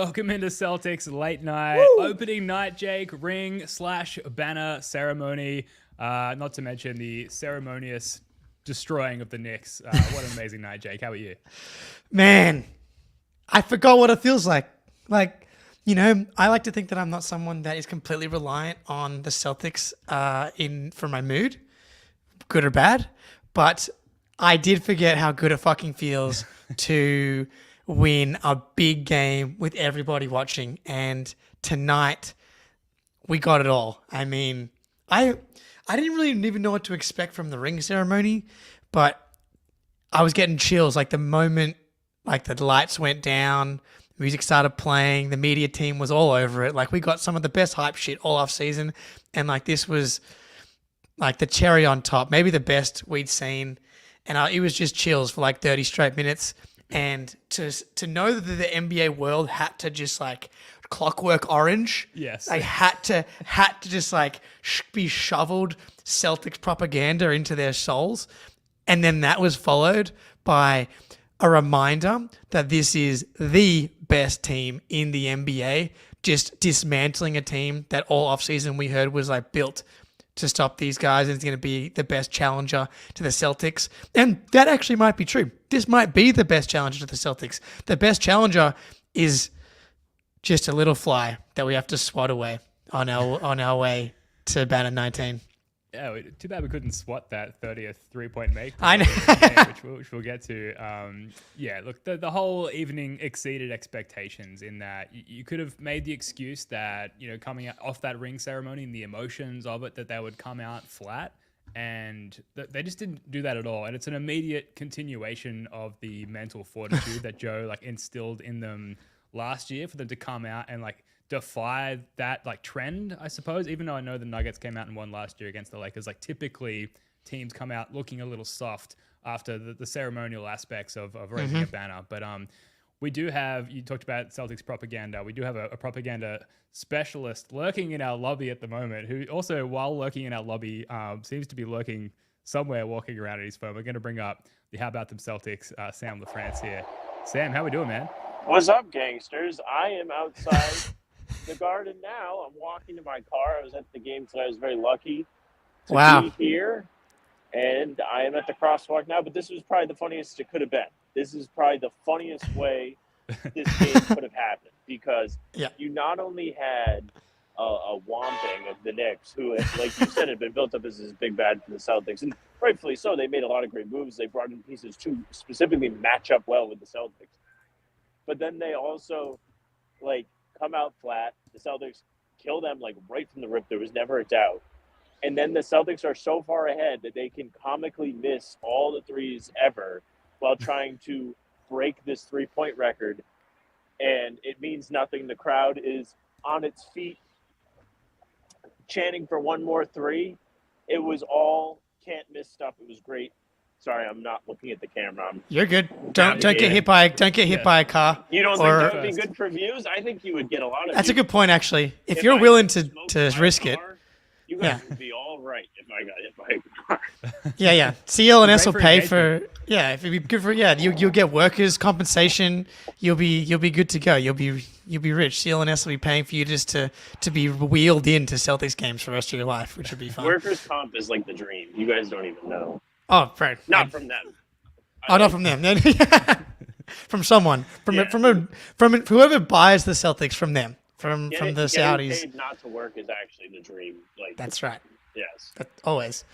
Welcome into Celtics Late Night. Woo! Opening night, Jake. Ring/banner ceremony. Not to mention the ceremonious destroying of the Knicks. What an amazing night, Jake. How are you? Man, I forgot what it feels like. I like to think that I'm not someone that is completely reliant on the Celtics for my mood, good or bad. But I did forget how good it fucking feels to win a big game with everybody watching. And tonight, we got it all. I mean, I didn't really even know what to expect from the ring ceremony, but I was getting chills. Like the moment, like the lights went down, music started playing, the media team was all over it. Like we got some of the best hype shit all off season, and like this was like the cherry on top, maybe the best we'd seen. And it was just chills for like 30 straight minutes. And to know that the NBA world had to just like clockwork orange, Yes, like had to just like be shoveled Celtics propaganda into their souls, and then that was followed by a reminder that this is the best team in the NBA, just dismantling a team that all offseason we heard was like built to stop these guys and is going to be the best challenger to the Celtics. And that actually might be true. This might be the best challenger to the Celtics. The best challenger is just a little fly that we have to swat away on our way to banner 19. Yeah, too bad we couldn't swat that 30th three-point make. I know. which we'll get to. Look, the whole evening exceeded expectations in that you could have made the excuse that, coming off that ring ceremony and the emotions of it, that they would come out flat. And they just didn't do that at all. And it's an immediate continuation of the mental fortitude that Joe instilled in them last year for them to come out and defy that trend, I suppose, even though I know the Nuggets came out and won last year against the Lakers. Typically teams come out looking a little soft after the ceremonial aspects of raising a banner. But we do have, you talked about Celtics propaganda. We do have a propaganda specialist lurking in our lobby at the moment, who also, while lurking in our lobby, seems to be lurking somewhere walking around at his phone. We're going to bring up the How About Them Celtics, Sam LaFrance here. Sam, how we doing, man? What's up, gangsters? I am outside the garden now. I'm walking to my car. I was at the game today. I was very lucky to be here. And I am at the crosswalk now. But this was probably the funniest it could have been. This is probably the funniest way this game could have happened. Because you not only had a whomping of the Knicks, who, like you said, had been built up as this big bad for the Celtics. And rightfully so. They made a lot of great moves. They brought in pieces to specifically match up well with the Celtics. But then they also, come out flat. The Celtics kill them, right from the rip. There was never a doubt. And then the Celtics are so far ahead that they can comically miss all the threes ever while trying to break this three-point record. And it means nothing. The crowd is on its feet chanting for one more three. It was all can't-miss stuff. It was great. Sorry, I'm not looking at the camera. You're good. Don't get hit by a car. You don't think that would be good for views? I think you would get a lot of. That's a good point, actually. If you're willing to risk it, you guys would be all right if I got hit by a car. Yeah. CLNS will pay for. Yeah, if it'd be good for. Yeah, you'll get workers' compensation. You'll be good to go. You'll be rich. CLNS will be paying for you just to be wheeled into Celtics games for the rest of your life, which would be fun. Workers' comp is like the dream. You guys don't even know. Oh, right. Not from them. Not from them. From someone. From whoever buys the Celtics from them. From the Saudis. Getting paid not to work is actually the dream. That's right. Yes. Always.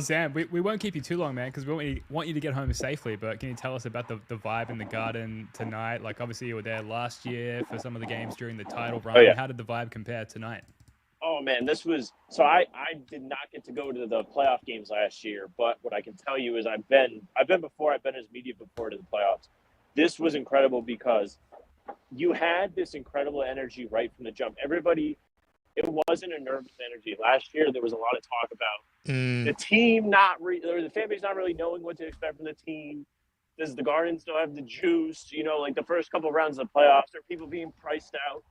Sam, we won't keep you too long, man, because we want you to get home safely. But can you tell us about the vibe in the Garden tonight? Obviously you were there last year for some of the games during the title run. How did the vibe compare tonight? Oh man, this was so. I did not get to go to the playoff games last year, but what I can tell you is I've been before. I've been as media before to the playoffs. This was incredible because you had this incredible energy right from the jump. Everybody, it wasn't a nervous energy. Last year there was a lot of talk about the team or the fan base not really knowing what to expect from the team. Does the Garden still have the juice? The first couple of rounds of the playoffs, are people being priced out?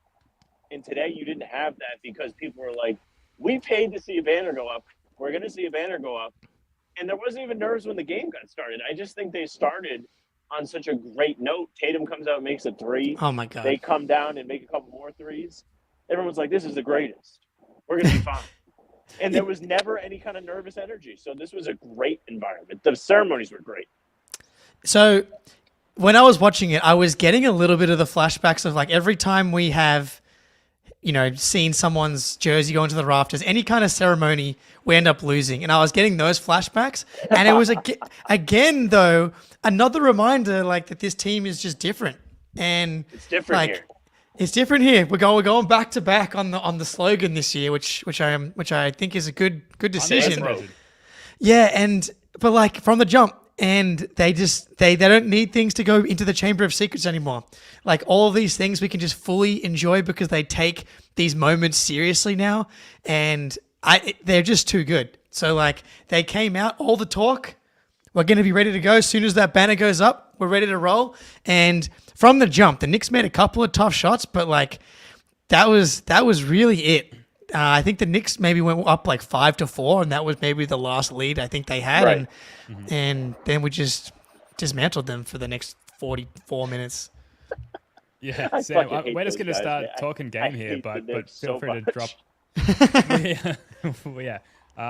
And today you didn't have that because people were like, we paid to see a banner go up. We're going to see a banner go up. And there wasn't even nerves when the game got started. I just think they started on such a great note. Tatum comes out and makes a three. Oh my God. They come down and make a couple more threes. Everyone's like, this is the greatest. We're going to be fine. And there was never any kind of nervous energy. So this was a great environment. The ceremonies were great. So when I was watching it, I was getting a little bit of the flashbacks of like every time we have, seen someone's jersey go into the rafters, any kind of ceremony, we end up losing. And I was getting those flashbacks. And it was, again, though, another reminder like that this team is just different. And it's different here. It's different here. We're going back to back on the slogan this year, which I think is a good decision. Yeah, but like from the jump, and they don't need things to go into the Chamber of Secrets anymore. Like all of these things we can just fully enjoy because they take these moments seriously now, and they're just too good. So like they came out, all the talk. We're going to be ready to go as soon as that banner goes up. We're ready to roll. And from the jump, the Knicks made a couple of tough shots, but like that was really it. I think the Knicks maybe went up like 5-4, and that was maybe the last lead I think they had. Right. And then we just dismantled them for the next 44 minutes. Yeah, Sam, we're just going to start talking game here, but feel free to drop. Yeah.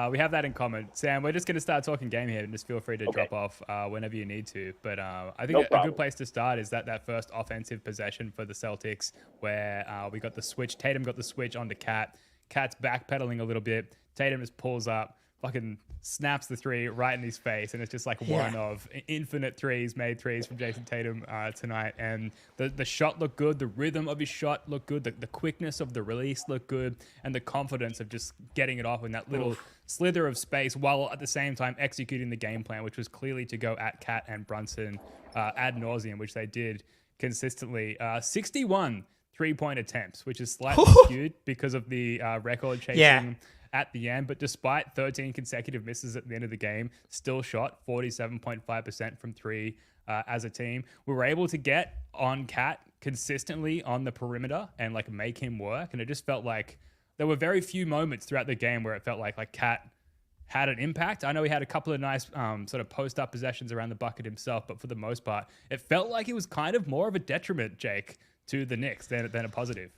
We have that in common. Sam, we're just going to start talking game here, and just feel free to drop off whenever you need to. But I think a good place to start is that first offensive possession for the Celtics where we got the switch. Tatum got the switch onto Cat. Cat's backpedaling a little bit. Tatum just pulls up, fucking snaps the three right in his face, and it's just like one of infinite made threes from Jason Tatum tonight. And the shot looked good, the rhythm of his shot looked good, the quickness of the release looked good, and the confidence of just getting it off in that little slither of space while at the same time executing the game plan, which was clearly to go at Cat and Brunson ad nauseum, which they did consistently. 61 3-point attempts, which is slightly skewed because of the record chasing at the end. But despite 13 consecutive misses at the end of the game, still shot 47.5% from three as a team. We were able to get on Cat consistently on the perimeter and like make him work. And it just felt like there were very few moments throughout the game where it felt like Cat had an impact. I know he had a couple of nice sort of post-up possessions around the bucket himself, but for the most part, it felt like he was kind of more of a detriment, Jake, to the Knicks than a positive.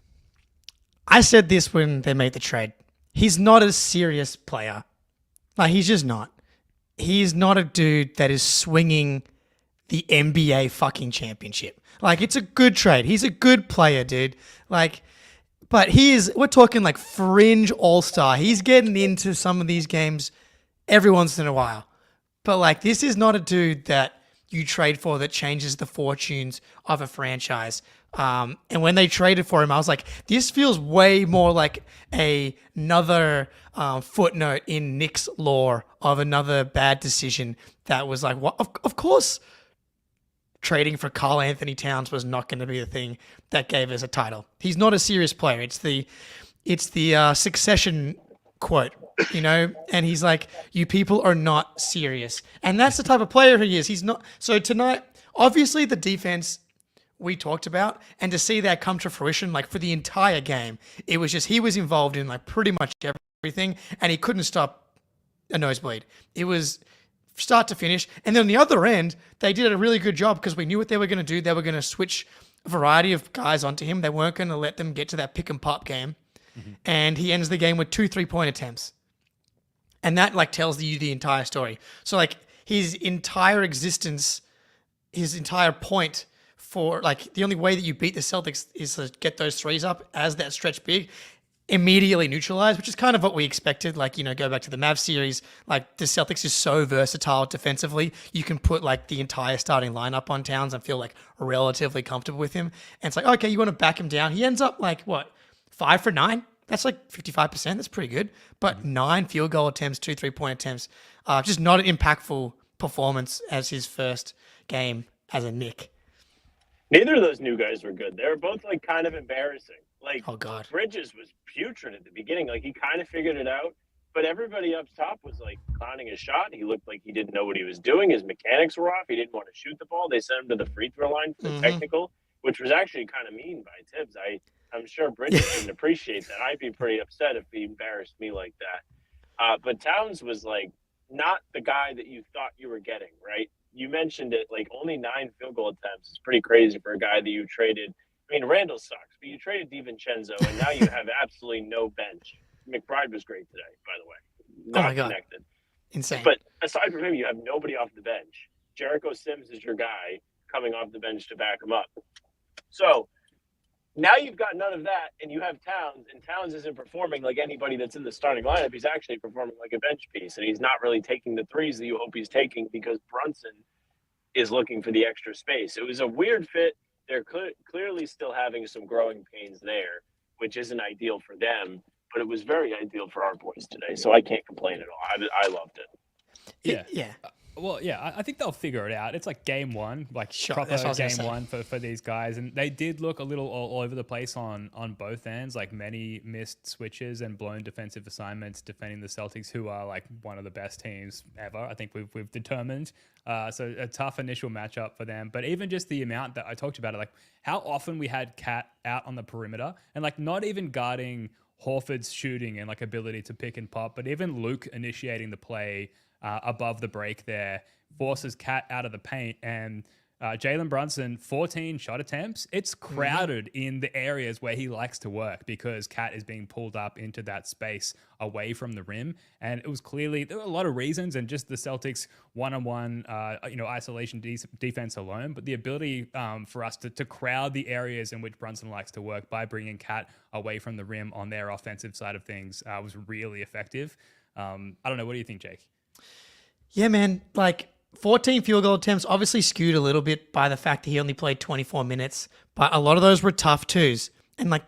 I said this when they made the trade. He's not a serious player. Like, he's just not. He's not a dude that is swinging the NBA fucking championship. Like, it's a good trade. He's a good player, dude. Like, but we're talking like fringe all-star. He's getting into some of these games every once in a while. But like, this is not a dude that you trade for that changes the fortunes of a franchise. And when they traded for him, I was like, this feels way more like another footnote in Knicks lore of another bad decision that was like, what? Of course, trading for Karl Anthony Towns was not going to be the thing that gave us a title. He's not a serious player. It's the Succession quote, and he's like, you people are not serious. And that's the type of player he is. He's not. So tonight, obviously the defense we talked about, and to see that come to fruition, like for the entire game, it was just, he was involved in like pretty much everything, and he couldn't stop a nosebleed. It was start to finish. And then on the other end, they did a really good job because we knew what they were going to do. They were going to switch a variety of guys onto him. They weren't going to let them get to that pick and pop game. Mm-hmm. And he ends the game with 2 3-point attempts. And that like tells you the entire story. So like his entire existence, his entire point for like the only way that you beat the Celtics is to get those threes up as that stretch big, immediately neutralized, which is kind of what we expected. Like, go back to the Mavs series, like the Celtics is so versatile defensively. You can put like the entire starting lineup on Towns and feel like relatively comfortable with him. And it's like, okay, you want to back him down. He ends up like 5 for 9? That's like 55%. That's pretty good. But 9 field goal attempts, 2 3-point attempts. Just not an impactful performance as his first game as a Knick. Neither of those new guys were good. They were both like kind of embarrassing. Like, oh God, Bridges was putrid at the beginning. Like, he kind of figured it out, but everybody up top was like clowning his shot. He looked like he didn't know what he was doing. His mechanics were off. He didn't want to shoot the ball. They sent him to the free throw line for the technical, which was actually kind of mean by Tibbs. I'm sure Bridges didn't appreciate that. I'd be pretty upset if he embarrassed me like that. But Towns was like not the guy that you thought you were getting, right? you mentioned it, like only 9 field goal attempts. It's pretty crazy for a guy that you traded. I mean, Randall sucks, but you traded DiVincenzo, and now you have absolutely no bench. McBride was great today, by the way. Oh my Not God. connected. Insane. But aside from him, you have nobody off the bench. Jericho Sims is your guy coming off the bench to back him up. So now you've got none of that, and you have Towns, and Towns isn't performing like anybody that's in the starting lineup. He's actually performing like a bench piece, and he's not really taking the threes that you hope he's taking because Brunson is looking for the extra space. It was a weird fit. They're clearly still having some growing pains there, which isn't ideal for them, but it was very ideal for our boys today. So I can't complain at all. I loved it. Yeah. Yeah. Well, yeah, I think they'll figure it out. It's like game one, like Sure, proper that's what I was game gonna say. one for these guys. And they did look a little all over the place on both ends, like many missed switches and blown defensive assignments defending the Celtics, who are like one of the best teams ever. I think we've determined. So a tough initial matchup for them. But even just the amount that I talked about, it, like how often we had Cat out on the perimeter and like not even guarding Horford's shooting and like ability to pick and pop, but even Luke initiating the play above the break there, forces Cat out of the paint, and Jalen Brunson, 14 shot attempts. It's crowded in the areas where he likes to work because Cat is being pulled up into that space away from the rim. And it was clearly, there were a lot of reasons, and just the Celtics one-on-one, isolation defense alone, but the ability for us to crowd the areas in which Brunson likes to work by bringing Cat away from the rim on their offensive side of things was really effective. I don't know. What do you think, Jake? Yeah, man. Like 14 field goal attempts, obviously skewed a little bit by the fact that he only played 24 minutes, but a lot of those were tough twos. And like,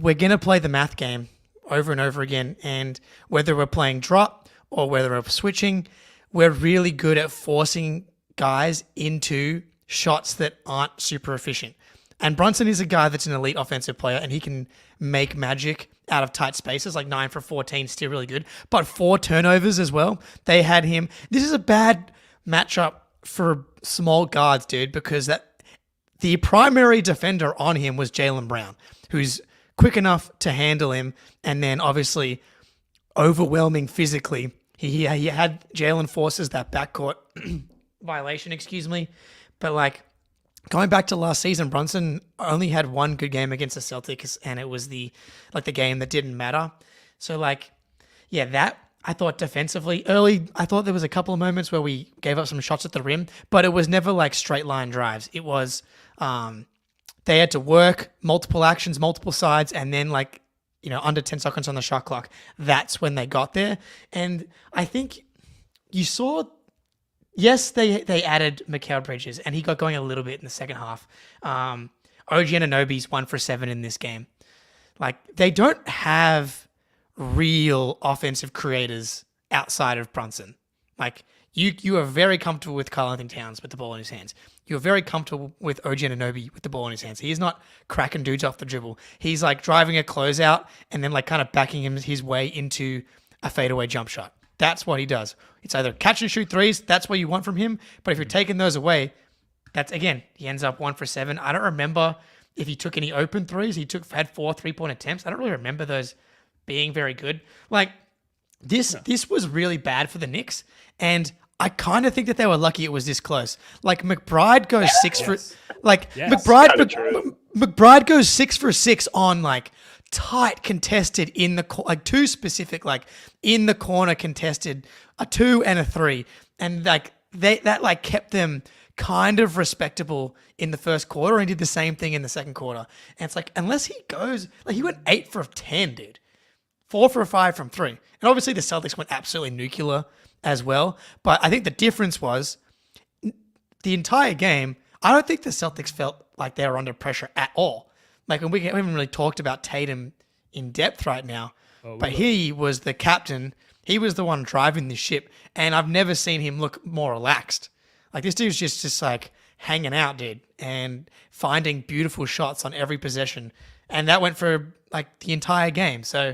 we're going to play the math game over and over again. And whether we're playing drop or whether we're switching, we're really good at forcing guys into shots that aren't super efficient. And Brunson is a guy that's an elite offensive player, and he can make magic out of tight spaces, like 9 for 14, still really good. But 4 turnovers as well. They had him. This is a bad matchup for small guards, dude, because the primary defender on him was Jaylen Brown, who's quick enough to handle him, and then obviously overwhelming physically. He had Jalen forces that backcourt violation, but like, going back to last season, Brunson only had one good game against the Celtics, and it was the game that didn't matter. So like, yeah, that I thought defensively early, I thought there was a couple of moments where we gave up some shots at the rim, but it was never like straight line drives. It was they had to work multiple actions, multiple sides, and then like, under 10 seconds on the shot clock, that's when they got there. And I think you saw. Yes, they added Mikal Bridges, and he got going a little bit in the second half. OG Anunoby's 1 for 7 in this game. Like, they don't have real offensive creators outside of Brunson. Like, you are very comfortable with Karl-Anthony Towns with the ball in his hands. You're very comfortable with OG Anunoby with the ball in his hands. He's not cracking dudes off the dribble. He's like driving a closeout and then like kind of backing his way into a fadeaway jump shot. That's what he does. It's either catch and shoot threes. That's what you want from him. But if you're taking those away, that's, again, he ends up 1 for 7. I don't remember if he took any open threes. He had 4 3-point attempts. I don't really remember those being very good. Like, this was really bad for the Knicks. And I kind of think that they were lucky it was this close. Like, McBride goes 6 for... Like, McBride goes 6 for 6 on, like, tight contested in the like 2 specific, like in the corner contested, a 2 and a 3, and like that like kept them kind of respectable in the first quarter, and did the same thing in the second quarter. And it's like, unless he goes, like, he went 8 for 10, dude, 4 for 5 from 3, and obviously the Celtics went absolutely nuclear as well. But I think the difference was the entire game, I don't think the Celtics felt like they were under pressure at all. Like, we haven't really talked about Tatum in depth right now, but he was the captain. He was the one driving the ship, and I've never seen him look more relaxed. Like, this dude's just like hanging out, dude, and finding beautiful shots on every possession, and that went for like the entire game. So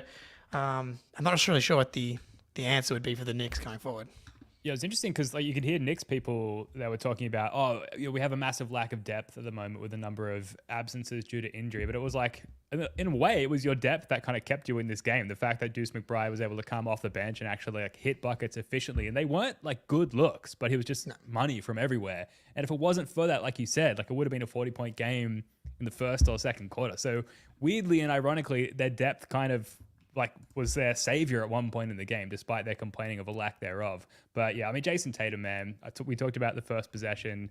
I'm not really sure what the answer would be for the Knicks going forward. Yeah, it was interesting because like you could hear Knicks people that were talking about, oh, we have a massive lack of depth at the moment with a number of absences due to injury. But it was like, in a way, it was your depth that kind of kept you in this game. The fact that Deuce McBride was able to come off the bench and actually like hit buckets efficiently, and they weren't like good looks, but he was just money from everywhere. And if it wasn't for that, like you said, like it would have been a 40-point game in the first or second quarter. So weirdly and ironically, their depth kind of like was their savior at one point in the game, despite their complaining of a lack thereof. But yeah, I mean, Jason Tatum, man, we talked about the first possession.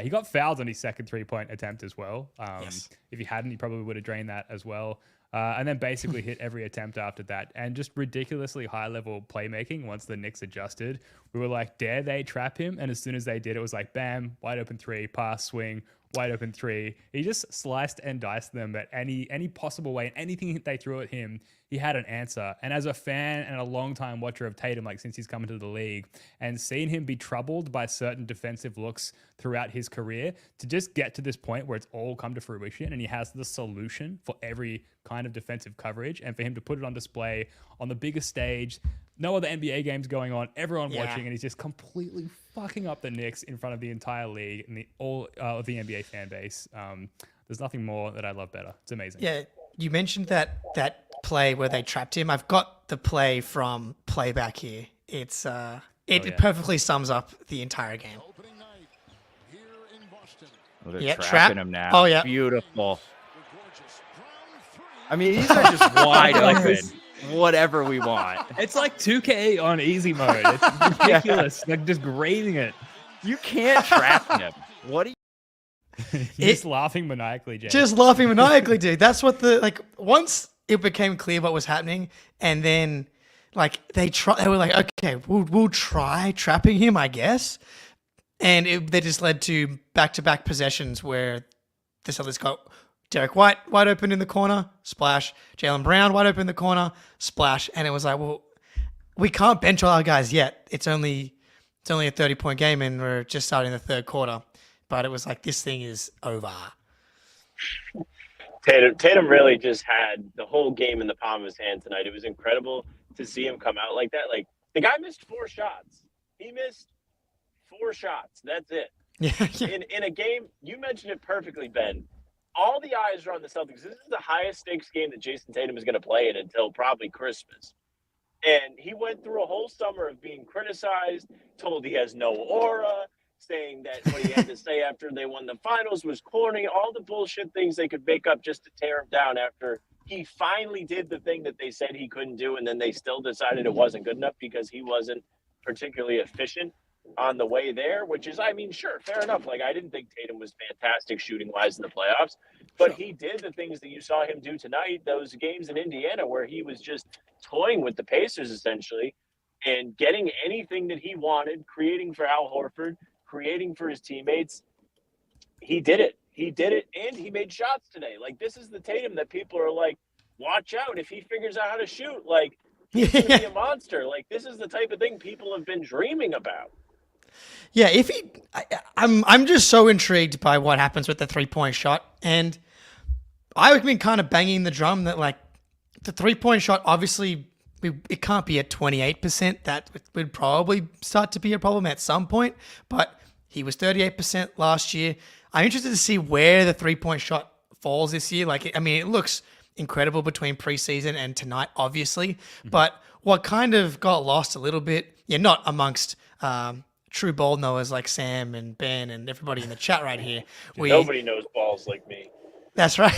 He got fouled on his second 3-point attempt as well. Yes. If he hadn't, he probably would have drained that as well. And then basically hit every attempt after that. And just ridiculously high-level playmaking once the Knicks adjusted. We were like, dare they trap him? And as soon as they did, it was like, bam, wide open three, pass, swing, wide open three. He just sliced and diced them at any possible way. And anything they threw at him, he had an answer. And as a fan and a long-time watcher of Tatum, like since he's come into the league, and seeing him be troubled by certain defensive looks throughout his career, to just get to this point where it's all come to fruition and he has the solution for every kind of defensive coverage, and for him to put it on display on the biggest stage, no other NBA games going on, everyone watching, and he's just completely fucking up the Knicks in front of the entire league and all of the NBA fan base. There's nothing more that I love better. It's amazing. Yeah, you mentioned that play where they trapped him. I've got the play from playback here. It's it perfectly sums up the entire game. Oh, they're trapping him now. Oh yeah, beautiful. I mean, these are just wide open. Whatever we want. It's like 2K on easy mode. It's ridiculous. Like just grazing it. You can't trap him. What do you? Just laughing maniacally, James. Just laughing maniacally, dude. That's what once it became clear what was happening, and then like they were like, okay, we'll try trapping him, I guess. And they just led to back-to-back possessions where the Celtics got Derek White wide open in the corner, splash. Jaylen Brown wide open in the corner, splash. And it was like, well, we can't bench all our guys yet. It's only a 30-point game, and we're just starting the third quarter. But it was like, this thing is over. Tatum really just had the whole game in the palm of his hand tonight. It was incredible to see him come out like that. Like, the guy missed 4 shots. He missed 4 shots. That's it. Yeah. In a game, you mentioned it perfectly, Ben. All the eyes are on the Celtics. This is the highest stakes game that Jason Tatum is going to play in until probably Christmas. And he went through a whole summer of being criticized, told he has no aura, saying that what he had to say after they won the finals was corny, all the bullshit things they could make up just to tear him down after he finally did the thing that they said he couldn't do, and then they still decided it wasn't good enough because he wasn't particularly efficient on the way there, which is, I mean, sure, fair enough. Like, I didn't think Tatum was fantastic shooting-wise in the playoffs, but he did the things that you saw him do tonight, those games in Indiana where he was just toying with the Pacers, essentially, and getting anything that he wanted, creating for Al Horford, creating for his teammates. He did it. He did it, and he made shots today. Like, this is the Tatum that people are like, watch out if he figures out how to shoot. Like, he's going to be a monster. Like, this is the type of thing people have been dreaming about. Yeah, I'm just so intrigued by what happens with the 3-point shot, and I've been kind of banging the drum that like the 3-point shot, obviously it can't be at 28%. That would probably start to be a problem at some point, but he was 38% last year. I'm interested to see where the 3-point shot falls this year. Like, I mean, it looks incredible between preseason and tonight, obviously, but what kind of got lost a little bit, not amongst true ball knowers like Sam and Ben and everybody in the chat right here. Nobody knows balls like me. That's right.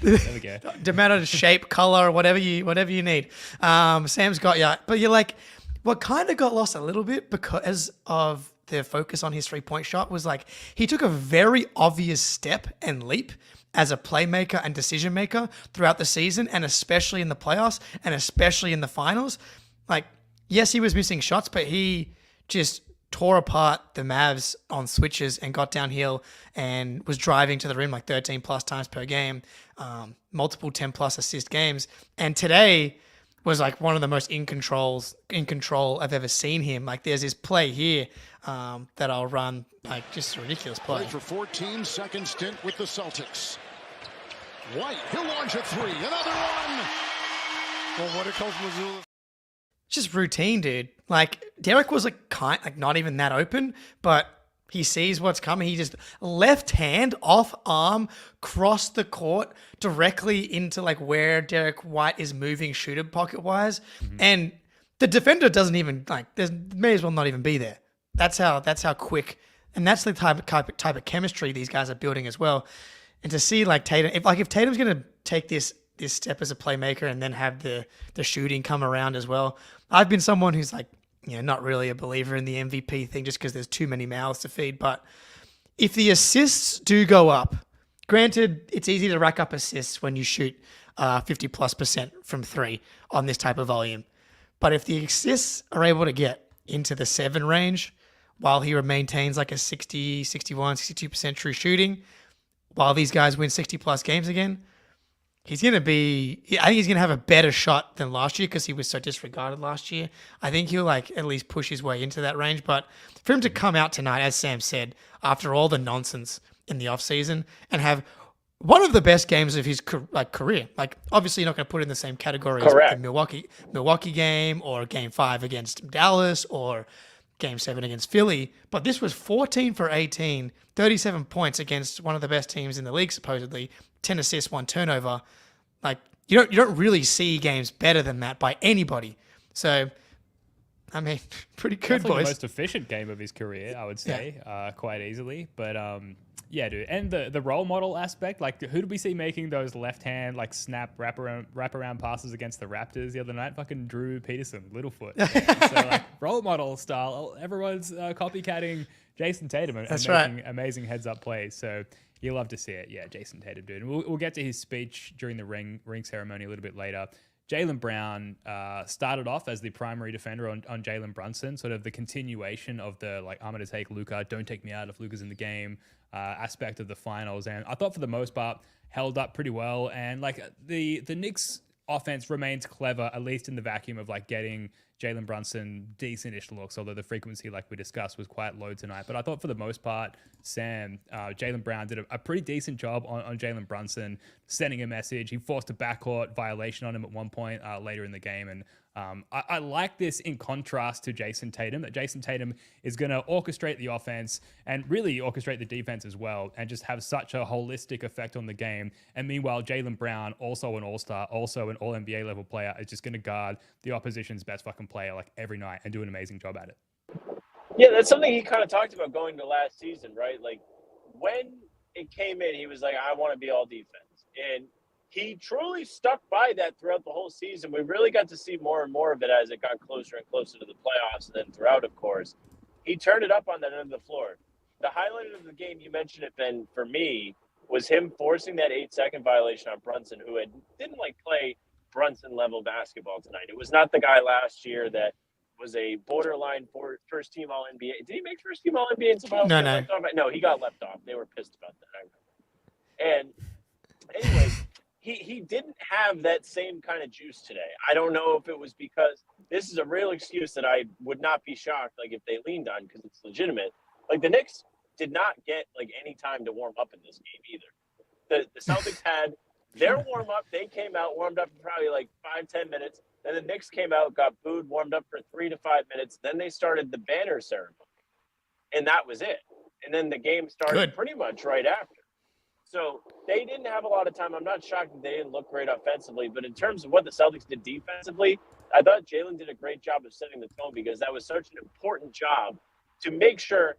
There we go. Doesn't matter shape, color, whatever you need. Sam's got you. But you're like, what kind of got lost a little bit because of the focus on his 3-point shot was like he took a very obvious step and leap as a playmaker and decision maker throughout the season, and especially in the playoffs and especially in the finals. Like, yes, he was missing shots, but he just tore apart the Mavs on switches and got downhill and was driving to the rim like 13 plus times per game, multiple 10 plus assist games. And today was like one of the most in control I've ever seen him. Like, there's this play here that I'll run, like, just a ridiculous play. For 14-second stint with the Celtics. White, he'll launch a 3, another one. Well, what it calls Missoula. just routine, dude. Like Derek was not even that open, but he sees what's coming. He just left hand off arm, cross the court directly into like where Derek White is moving shooter pocket wise. And the defender doesn't even there may as well not even be there. That's how quick, and that's the type of chemistry these guys are building as well. And to see like Tatum, if Tatum's going to take this step as a playmaker and then have the shooting come around as well. I've been someone who's like, not really a believer in the MVP thing just because there's too many mouths to feed. But if the assists do go up, granted, it's easy to rack up assists when you shoot 50+% from three on this type of volume. But if the assists are able to get into the 7 range while he maintains like a 60, 61, 62% true shooting, while these guys win 60+ games again, I think he's going to have a better shot than last year because he was so disregarded last year. I think he'll at least push his way into that range. But for him to come out tonight, as Sam said, after all the nonsense in the offseason and have one of the best games of his career, like obviously you're not going to put it in the same category as the Milwaukee game or Game 5 against Dallas or Game 7 against Philly. But this was 14 for 18, 37 points against one of the best teams in the league, supposedly, 10 assists, 1 turnover. Like you don't really see games better than that by anybody. So, I mean, pretty good, Definitely boys. the most efficient game of his career, I would say, quite easily. But yeah, dude, and the role model aspect, like who did we see making those left hand snap wraparound passes against the Raptors the other night? Fucking Drew Peterson, Littlefoot. So like role model style, everyone's copycatting Jason Tatum and making amazing heads up plays. So. You'll love to see it. Yeah, Jason Tatum, dude. And we'll get to his speech during the ring ceremony a little bit later. Jaylen Brown started off as the primary defender on Jalen Brunson, sort of the continuation of the, I'm going to take Luka, don't take me out if Luka's in the game aspect of the finals. And I thought for the most part, held up pretty well. And, the Knicks offense remains clever, at least in the vacuum of, getting Jalen Brunson decent-ish looks, although the frequency, like we discussed, was quite low tonight. But I thought for the most part, Jaylen Brown did a pretty decent job on Jalen Brunson, sending a message. He forced a backcourt violation on him at one point later in the game. And I like this in contrast to Jason Tatum, that Jason Tatum is going to orchestrate the offense and really orchestrate the defense as well and just have such a holistic effect on the game. And meanwhile, Jaylen Brown, also an all-star, also an all-NBA level player, is just going to guard the opposition's best fucking player every night and do an amazing job at it. Yeah, that's something he kind of talked about going to last season, right? When it came in, he was like, I want to be all defense. And he truly stuck by that throughout the whole season. We really got to see more and more of it as it got closer and closer to the playoffs and then throughout, of course. He turned it up on that end of the floor. The highlight of the game, you mentioned it, Ben, for me, was him forcing that 8-second violation on Brunson, who didn't play Brunson-level basketball tonight. It was not the guy last year that was a borderline first-team All-NBA. Did he make first-team All-NBA in some No, he got left off. They were pissed about that. And anyway, he didn't have that same kind of juice today. I don't know if it was because this is a real excuse that I would not be shocked if they leaned on because it's legitimate. The Knicks did not get any time to warm up in this game either. The Celtics had their warm-up. They came out, warmed up for probably 5-10 minutes. Then the Knicks came out, got booed, warmed up for 3 to 5 minutes. Then they started the banner ceremony. And that was it. And then the game started pretty much right after. So they didn't have a lot of time. I'm not shocked that they didn't look great offensively. But in terms of what the Celtics did defensively, I thought Jalen did a great job of setting the tone because that was such an important job to make sure,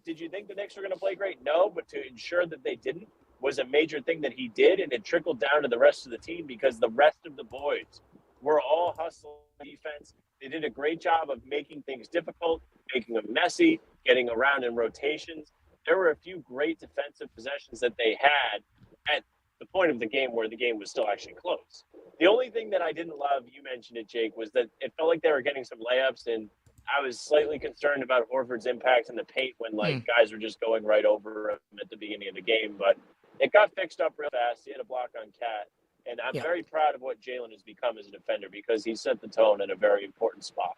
did you think the Knicks were going to play great? No, but to ensure that they didn't was a major thing that he did. And it trickled down to the rest of the team because the rest of the boys were all hustling defense. They did a great job of making things difficult, making them messy, getting around in rotations. There were a few great defensive possessions that they had at the point of the game where the game was still actually close. The only thing that I didn't love, you mentioned it, Jake, was that it felt like they were getting some layups, and I was slightly concerned about Horford's impact in the paint when guys were just going right over him at the beginning of the game. But it got fixed up real fast. He had a block on Cat. And I'm very proud of what Jalen has become as a defender because he set the tone at a very important spot.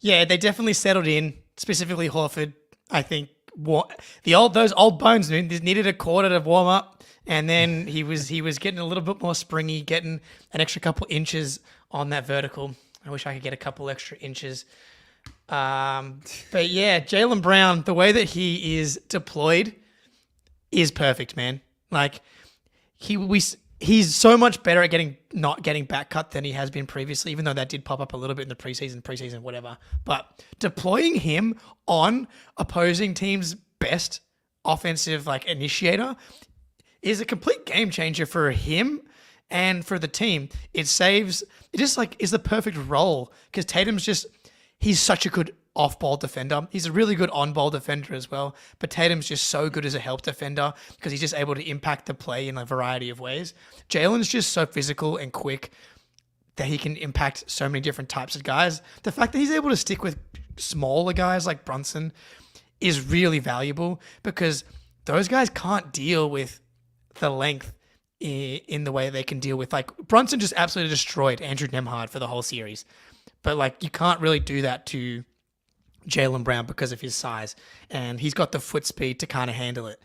Yeah, they definitely settled in, specifically Horford. I think those old bones needed a quarter to warm up, and then he was getting a little bit more springy, getting an extra couple inches on that vertical. I wish I could get a couple extra inches. But yeah, Jaylen Brown, the way that he is deployed is perfect, man. Like he's so much better at not getting back cut than he has been previously, even though that did pop up a little bit in the preseason, whatever. But deploying him on opposing teams' best offensive initiator is a complete game changer for him and for the team. It is the perfect role because he's such a good off-ball defender. He's a really good on-ball defender as well. But Tatum's just so good as a help defender because he's just able to impact the play in a variety of ways. Jalen's just so physical and quick that he can impact so many different types of guys. The fact that he's able to stick with smaller guys like Brunson is really valuable because those guys can't deal with the length in the way they can deal with. Brunson just absolutely destroyed Andrew Nembhard for the whole series. But you can't really do that to Jaylen Brown because of his size. And he's got the foot speed to kind of handle it.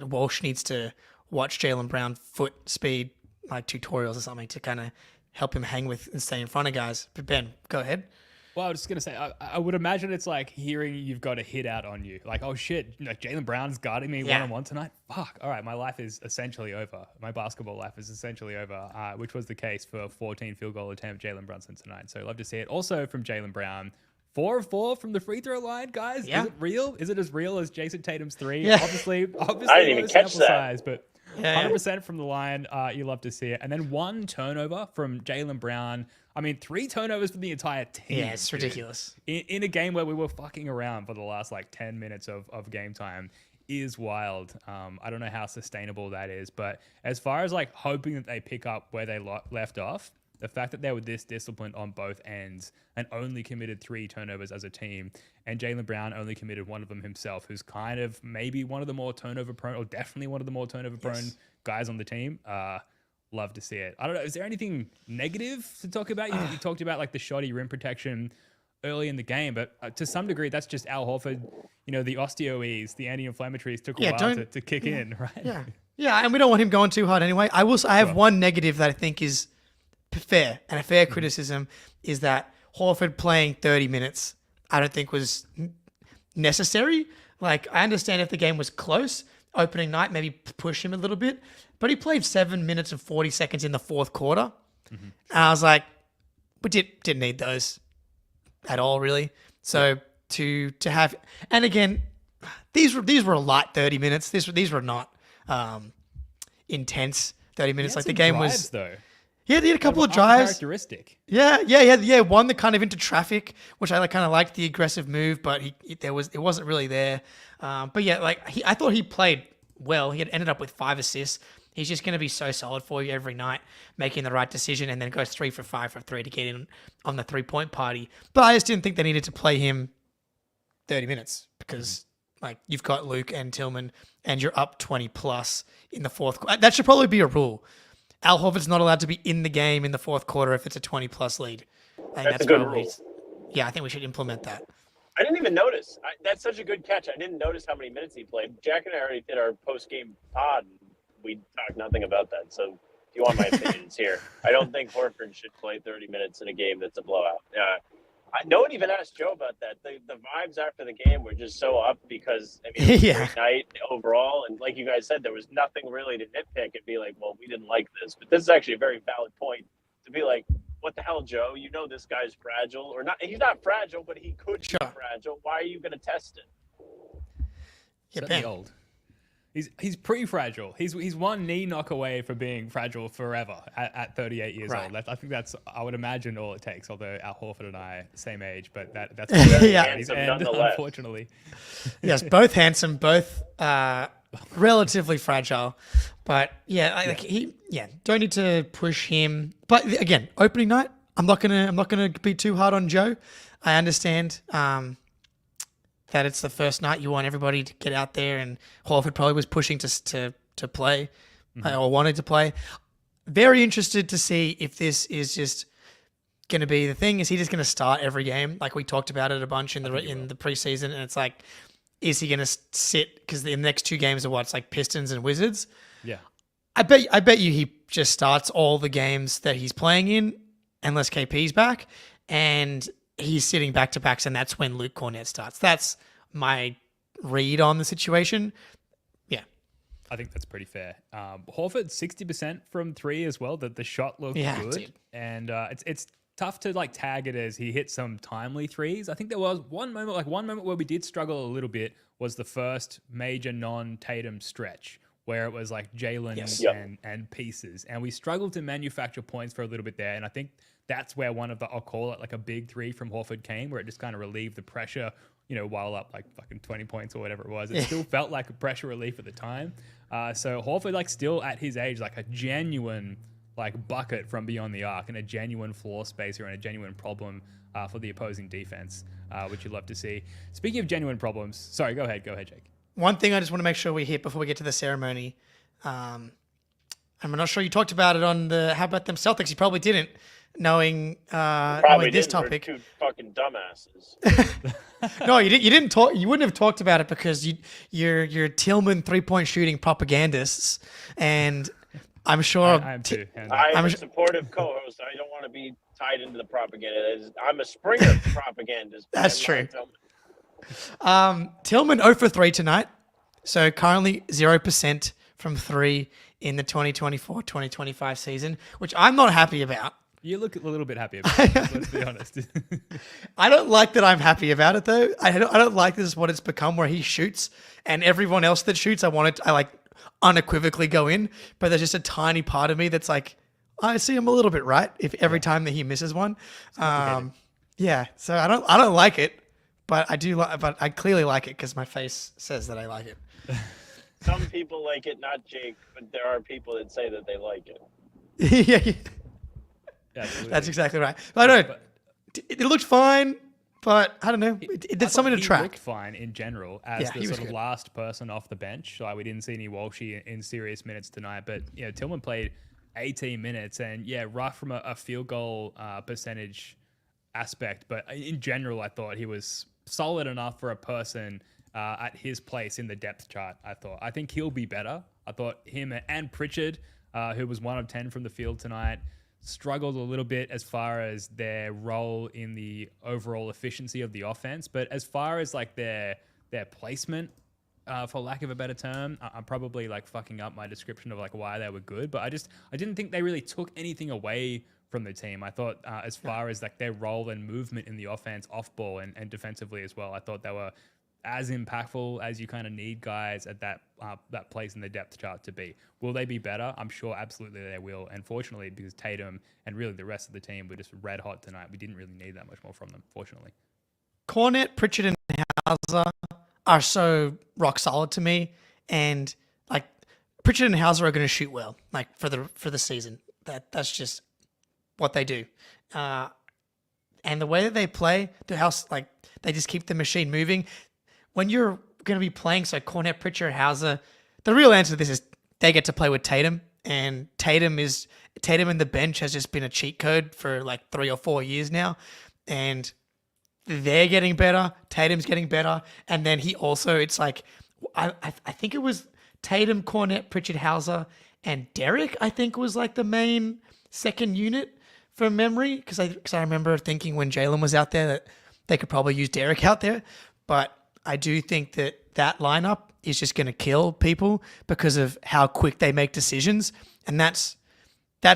Walsh needs to watch Jaylen Brown foot speed tutorials or something to kind of help him hang with and stay in front of guys. But Ben, go ahead. Well, I was just going to say, I would imagine it's like hearing you've got a hit out on you. Oh shit, Jaylen Brown's guarding me one-on-one tonight. Fuck, all right, my life is essentially over. My basketball life is essentially over, which was the case for 14 field goal attempt Jalen Brunson tonight. So love to see it. Also from Jaylen Brown, 4 of 4 from the free throw line, guys. Yeah. Is it real? Is it as real as Jason Tatum's 3? Yeah. Obviously, I didn't even catch that. Size, but 100% from the line. You love to see it. And then 1 turnover from Jaylen Brown. 3 turnovers for the entire team. Yeah, it's ridiculous. In a game where we were fucking around for the last 10 minutes of game time is wild. I don't know how sustainable that is, but as far as hoping that they pick up where they left off, the fact that they were this disciplined on both ends and only committed 3 turnovers as a team, and Jaylen Brown only committed 1 of them himself, who's kind of maybe one of the more turnover prone, or definitely one of the more turnover prone guys on the team. Love to see it. I don't know. Is there anything negative to talk about? You talked about the shoddy rim protection early in the game, but to some degree, that's just Al Horford. The osteoes, the anti-inflammatories took a while to kick in, right? Yeah, and we don't want him going too hard anyway. I have one negative that I think is fair, and a fair criticism is that Horford playing 30 minutes I don't think was necessary. I understand if the game was close, opening night, maybe push him a little bit. But he played 7 minutes and 40 seconds in the fourth quarter. Mm-hmm. And I was like, we didn't need those at all, really. So to have, and again, these were a light 30 minutes. These were not intense 30 minutes. The game drives, was though. Yeah, he had a couple of drives. Characteristic. Yeah. One that kind of into traffic, which I kind of liked the aggressive move, but it wasn't really there. But yeah, I thought he played well. He had ended up with 5 assists. He's just going to be so solid for you every night, making the right decision, and then goes 3 for 5 for 3 to get in on the 3-point party. But I just didn't think they needed to play him 30 minutes because you've got Luke and Tillman, and you're up 20 plus in the fourth quarter. That should probably be a rule. Al Horford's not allowed to be in the game in the fourth quarter if it's a 20 plus lead. That's a good rule. Yeah, I think we should implement that. I didn't even notice. That's such a good catch. I didn't notice how many minutes he played. Jack and I already did our post-game pod. We talked nothing about that. So if you want my opinions here, I don't think Horford should play 30 minutes in a game that's a blowout. No one even asked Joe about that. The vibes after the game were just so up because, it was a great night overall. And like you guys said, there was nothing really to nitpick and be like, well, we didn't like this. But this is actually a very valid point to be like, what the hell, Joe? This guy's fragile. Or not. He's not fragile, but he could be fragile. Why are you going to test it? Certainly old. He's pretty fragile. He's one knee knock away from being fragile forever at 38 years old. I think that's, I would imagine, all it takes. Although Al Horford and I same age, but that's handsome, unfortunately. Yes, both handsome, both relatively fragile, but don't need to push him. But again, opening night, I'm not gonna be too hard on Joe. I understand. That it's the first night, you want everybody to get out there, and Horford probably was pushing to play or wanted to play. Very interested to see if this is just going to be the thing. Is he just going to start every game? Like we talked about it a bunch in the preseason, and it's like, is he going to sit? Because the next 2 games are what? It's like Pistons and Wizards. Yeah, I bet you he just starts all the games that he's playing in, unless KP's back, and he's sitting back to backs, and that's when Luke Cornett starts. That's my read on the situation. Yeah. I think that's pretty fair. Horford 60% from three as well. That the shot looked good, dude. and it's tough to like tag it as he hit some timely threes. I think there was one moment where we did struggle a little bit was the first major non-Tatum stretch where it was like Jalen and pieces, and we struggled to manufacture points for a little bit there. And I think that's where one of the, I'll call it like a big three from Horford came, where it just kind of relieved the pressure, while up like fucking 20 points or whatever it was. It still felt like a pressure relief at the time. So Horford, like still at his age, like a genuine like bucket from beyond the arc and a genuine floor spacer and a genuine problem for the opposing defense, which you'd love to see. Speaking of genuine problems, sorry, go ahead, Jake. One thing I just want to make sure we hit before we get to the ceremony. I'm not sure you talked about it on the How About Them Celtics. You probably didn't, knowing this topic. We're two fucking dumbasses. No, you didn't talk. You wouldn't have talked about it because you're Tillman 3-point shooting propagandists, and I'm sure I am too. I'm a supportive co-host. I don't want to be tied into the propaganda. I'm a Springer propagandist. That's true. Tillman 0 for 3 tonight, so currently 0% from 3 in the 2024-2025 season, which I'm not happy about. You look a little bit happy about it, let's be honest. I don't like that I'm happy about it, though. I don't like this is what it's become, where he shoots, and everyone else that shoots, I like unequivocally go in, but there's just a tiny part of me that's like, I see him a little bit right if every time that he misses one. Yeah, so I don't like it. But I clearly like it because my face says that I like it. Some people like it, not Jake, but there are people that say that they like it. Yeah, that's exactly right. I don't know. It looked fine, but I don't know. It did something to track. He looked fine in general as the sort of last person off the bench. Like we didn't see any Walshy in serious minutes tonight, but Tillman played 18 minutes and rough from a field goal percentage aspect, but in general, I thought he was solid enough for a person at his place in the depth chart. I think he'll be better. I thought him and Pritchard, who was 1 of 10 from the field tonight, struggled a little bit as far as their role in the overall efficiency of the offense. But as far as like their placement, for lack of a better term, I'm probably like fucking up my description of like why they were good. But I didn't think they really took anything away from the team. I thought as far as like their role and movement in the offense, off ball and defensively as well, I thought they were as impactful as you kind of need guys at that place in the depth chart to be. Will they be better? I'm sure absolutely they will. And fortunately, because Tatum and really the rest of the team were just red hot tonight, we didn't really need that much more from them, fortunately. Cornett, Pritchard, and Hauser are so rock solid to me. And like Pritchard and Hauser are going to shoot well, like for the season. That's just what they do. And the way that they play, they just keep the machine moving. When you're going to be playing, so Cornett, Pritchard, Hauser, the real answer to this is they get to play with Tatum. And Tatum in the bench has just been a cheat code for like 3 or 4 years now. And they're getting better. Tatum's getting better. And then he also, it's like, I think it was Tatum, Cornett, Pritchard, Hauser, and Derek, I think was like the main second unit from memory. Because I remember thinking when Jalen was out there that they could probably use Derek out there. But I do think that lineup is just going to kill people because of how quick they make decisions. And that's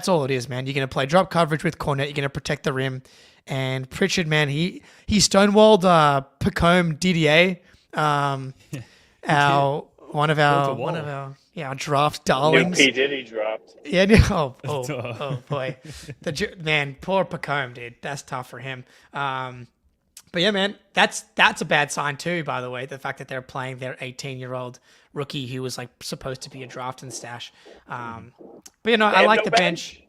all it is, man. You're going to play drop coverage with Cornett. You're going to protect the rim. And Pritchard, man, he stonewalled Pacome Didier, one of our draft darlings. P. Diddy dropped. Yeah, oh boy, man, poor Pacome, dude. That's tough for him. But yeah, man, that's a bad sign too. By the way, the fact that they're playing their 18-year-old rookie who was like supposed to be a draft and stash. But I like the bench.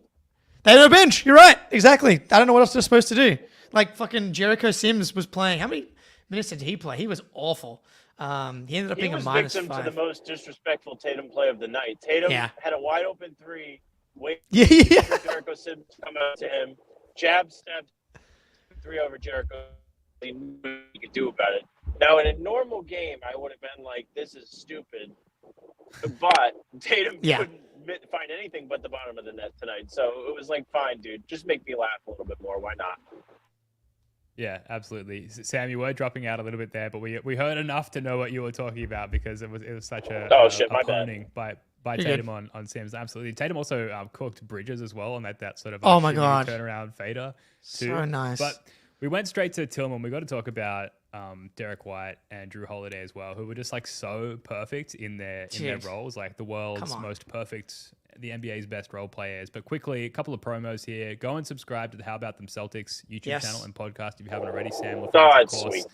They had no bench. You're right. Exactly. I don't know what else they're supposed to do. Like fucking Jericho Sims was playing. How many minutes did he play? He was awful. He ended up being a -5. He was victim to the most disrespectful Tatum play of the night. Tatum had a wide open three. Jericho Sims come out to him. Jab stepped 3 over Jericho. He knew what he could do about it. Now, in a normal game, I would have been like, this is stupid. But Tatum couldn't find anything but the bottom of the net tonight. So it was like, fine, dude, just make me laugh a little bit more. Why not? Yeah, absolutely. Sam, you were dropping out a little bit there, but we heard enough to know what you were talking about because it was such a my bad. pwning by You're Tatum good. on Sims. Absolutely. Tatum also cooked Bridges as well on that sort of Oh my shimmy God. turnaround fader too. So nice. But we went straight to Tillman. We got to talk about Derek White and Drew Holiday as well, who were just like so perfect in their roles, like the world's most perfect, the NBA's best role players. But quickly, a couple of promos here. Go and subscribe to the How About Them Celtics YouTube channel and podcast if you haven't already. Sam will of course, sweet.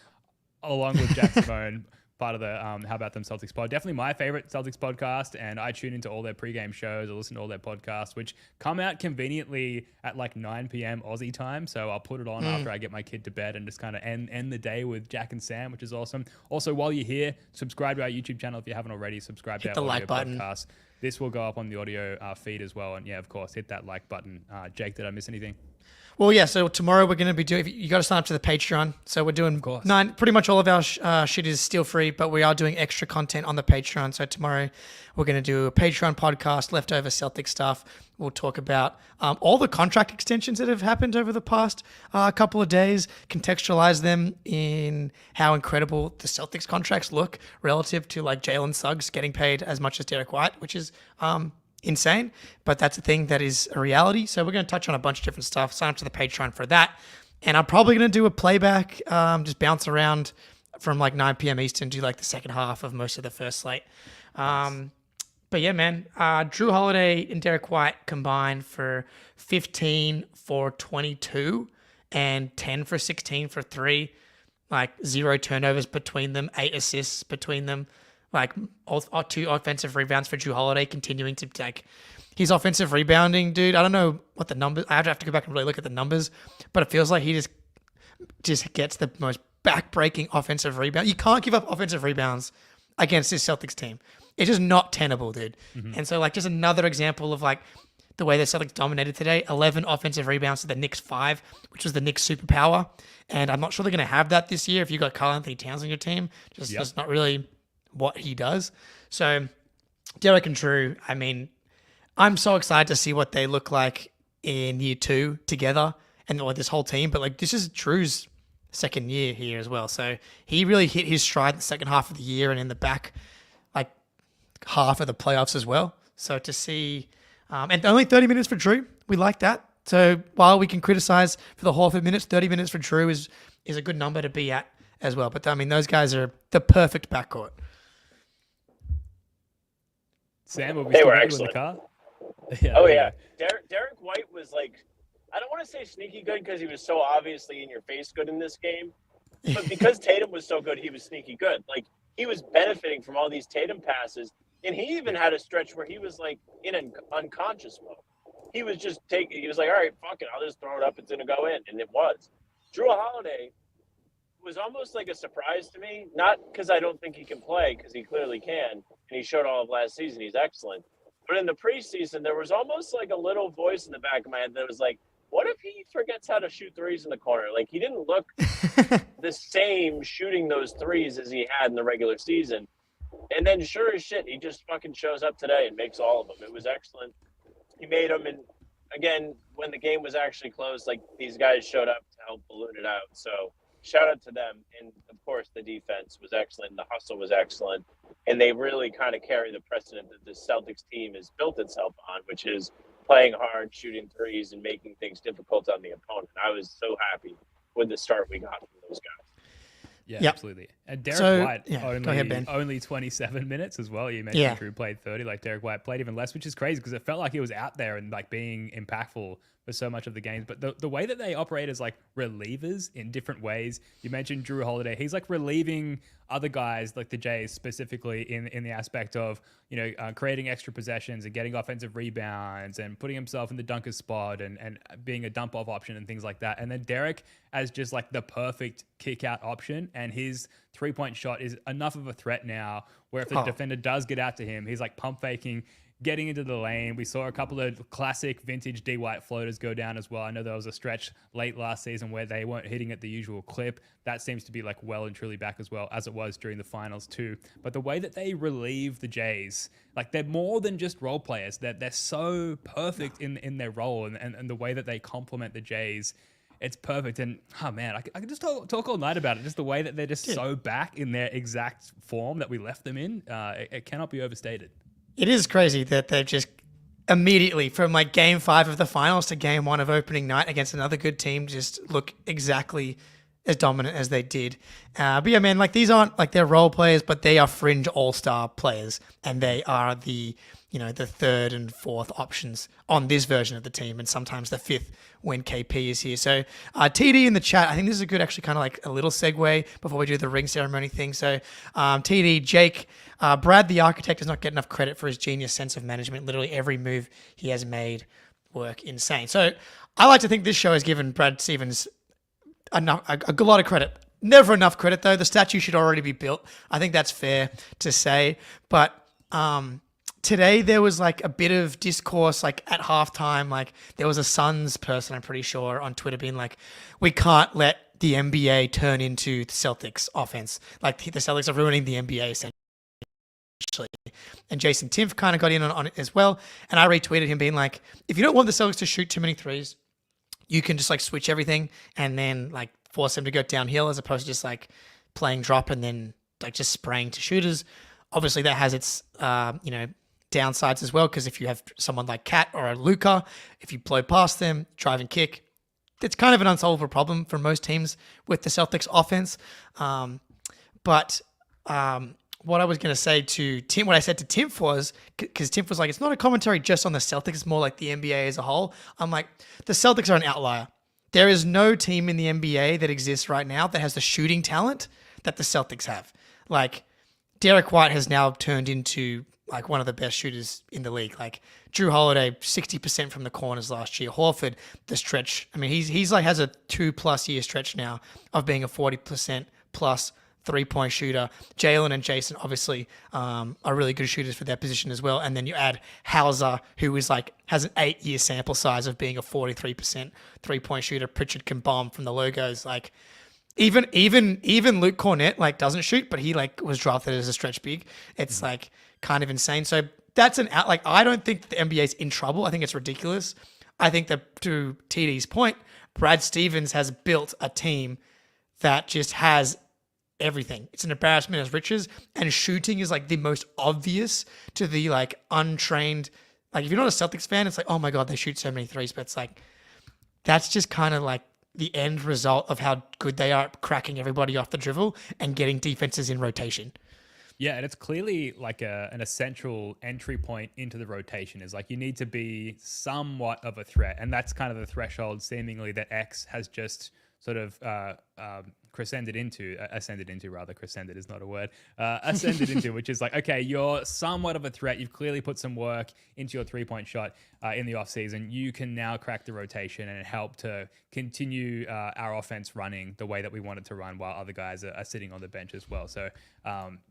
along with Jack Simone, part of the How About Them Celtics pod. Definitely my favorite Celtics podcast, and I tune into all their pregame shows. I listen to all their podcasts, which come out conveniently at like 9 p.m. Aussie time. So I'll put it on after I get my kid to bed and just kind of end the day with Jack and Sam, which is awesome. Also, while you're here, subscribe to our YouTube channel if you haven't already. Subscribe to our audio like button. podcast. This will go up on the audio feed as well. And yeah, of course, hit that like button. Jake, did I miss anything? Well, yeah. So tomorrow we're going to be doing. You got to sign up to the Patreon. So we're doing pretty much all of our shit is still free, but we are doing extra content on the Patreon. So tomorrow we're going to do a Patreon podcast, leftover Celtic stuff. We'll talk about all the contract extensions that have happened over the past couple of days, contextualize them in how incredible the Celtics contracts look relative to like Jalen Suggs getting paid as much as Derek White, which is insane, but that's a thing that is a reality. So we're going to touch on a bunch of different stuff. Sign up to the Patreon for that. And I'm probably going to do a playback, just bounce around from like 9 p.m. Eastern, do like the second half of most of the first slate. But yeah, man, Drew Holiday and Derek White combined for 15 for 22 and 10 for 16 for 3, like 0 turnovers between them, 8 assists between them. Like all 2 offensive rebounds for Drew Holiday, continuing to take his offensive rebounding, dude. I don't know what the numbers. I have to go back and really look at the numbers, but it feels like he just gets the most back-breaking offensive rebound. You can't give up offensive rebounds against this Celtics team. It's just not tenable, dude. And so, like, just another example of like the way the Celtics dominated today. 11 offensive rebounds to the Knicks 5, which was the Knicks superpower. And I'm not sure they're going to have that this year if you got Karl Anthony Towns on your team. That's not really what he does. So Derek and Drew, I mean, I'm so excited to see what they look like in year 2 together and this whole team. But like, this is Drew's second year here as well. So he really hit his stride in the second half of the year and in the back, like half of the playoffs as well. So to see, and only 30 minutes for Drew, we like that. So while we can criticize for the Horford minutes, 30 minutes for Drew is a good number to be at as well. But I mean, those guys are the perfect backcourt. Sam, will we They still were get you in the excellent. car? Yeah. Derek White was like, I don't want to say sneaky good because he was so obviously in your face good in this game, but because Tatum was so good, he was sneaky good. Like he was benefiting from all these Tatum passes, and he even had a stretch where he was like in an unconscious mode. He was just he was like, all right, fuck it, I'll just throw it up. It's gonna go in, and it was. Drew Holiday was almost like a surprise to me, not because I don't think he can play, because he clearly can, and he showed all of last season. He's excellent. But in the preseason, there was almost like a little voice in the back of my head that was like, what if he forgets how to shoot threes in the corner? Like, he didn't look the same shooting those threes as he had in the regular season. And then sure as shit, he just fucking shows up today and makes all of them. It was excellent. He made them, and again, when the game was actually closed, like, these guys showed up to help balloon it out. So shout out to them. And, of course, the defense was excellent. The hustle was excellent. And they really kind of carry the precedent that the Celtics team has built itself on, which is playing hard, shooting threes, and making things difficult on the opponent. I was so happy with the start we got from those guys. Yeah, Yep. absolutely. And Derek White, go ahead, Ben. only 27 minutes as well. You mentioned Drew played 30, like Derek White played even less, which is crazy because it felt like he was out there and like being impactful for so much of the games. But the way that they operate as like relievers in different ways, you mentioned Drew Holiday, he's like relieving other guys like the Jays specifically in the aspect of, creating extra possessions and getting offensive rebounds and putting himself in the dunker spot and being a dump off option and things like that. And then Derek as just like the perfect kick out option, and his 3-point shot is enough of a threat now where if the defender does get out to him, he's like pump faking, getting into the lane. We saw a couple of classic vintage D White floaters go down as well. I know there was a stretch late last season where they weren't hitting at the usual clip. That seems to be like well and truly back as well, as it was during the finals too. But the way that they relieve the Jays, like they're more than just role players. They're so perfect in their role and the way that they complement the Jays. It's perfect. And, oh, man, I can just talk all night about it. Just the way that they're just so back in their exact form that we left them in. It cannot be overstated. It is crazy that they've just immediately, from like game 5 of the finals to game 1 of opening night against another good team, just look exactly as dominant as they did. But yeah, man, like these aren't like they're role players, but they are fringe all-star players, and they are the third and fourth options on this version of the team, and sometimes the fifth when KP is here. So TD in the chat, I think this is a good, actually kind of like a little segue before we do the ring ceremony thing. So TD, Jake, Brad the architect does not get enough credit for his genius sense of management. Literally every move he has made work insane. So I like to think this show has given Brad Stevens a lot of credit. Never enough credit, though. The statue should already be built. I think that's fair to say. But today there was like a bit of discourse, like at halftime, like there was a Suns person, I'm pretty sure, on Twitter being like, we can't let the NBA turn into the Celtics offense. Like the Celtics are ruining the NBA essentially. And Jason Timpf kind of got in on it as well. And I retweeted him being like, if you don't want the Celtics to shoot too many threes, you can just like switch everything and then like force them to go downhill as opposed to just like playing drop and then like just spraying to shooters. Obviously that has its, downsides as well, because if you have someone like Kat or a Luka, if you blow past them, drive and kick, it's kind of an unsolvable problem for most teams with the Celtics offense. But what I was going to say to Tim, what I said to Timpf was, because Timpf was like, it's not a commentary just on the Celtics, it's more like the NBA as a whole. I'm like, the Celtics are an outlier. There is no team in the NBA that exists right now that has the shooting talent that the Celtics have. Like, Derek White has now turned into like one of the best shooters in the league. Like Drew Holiday, 60% from the corners last year. Horford, the stretch. I mean, he's like has a 2+ year stretch now of being a 40% plus 3-point shooter. Jalen and Jason obviously are really good shooters for their position as well. And then you add Hauser, who is like has an 8-year sample size of being a 43% 3-point shooter. Pritchard can bomb from the logos. Like even Luke Cornett like doesn't shoot, but he like was drafted as a stretch big. It's like kind of insane. So that's an out. Like I don't think the NBA is in trouble. I think it's ridiculous. I think that to TD's point, Brad Stevens has built a team that just has everything. It's an embarrassment as riches, and shooting is like the most obvious to the like untrained. Like if you're not a Celtics fan, it's like, oh my God, they shoot so many threes, but it's like that's just kind of like the end result of how good they are at cracking everybody off the dribble and getting defenses in rotation. Yeah, and it's clearly like an essential entry point into the rotation is like you need to be somewhat of a threat, and that's kind of the threshold seemingly that X has just sort of ascended into, which is like, okay, you're somewhat of a threat. You've clearly put some work into your 3-point shot in the offseason. You can now crack the rotation and help to continue our offense running the way that we want it to run while other guys are sitting on the bench as well. So,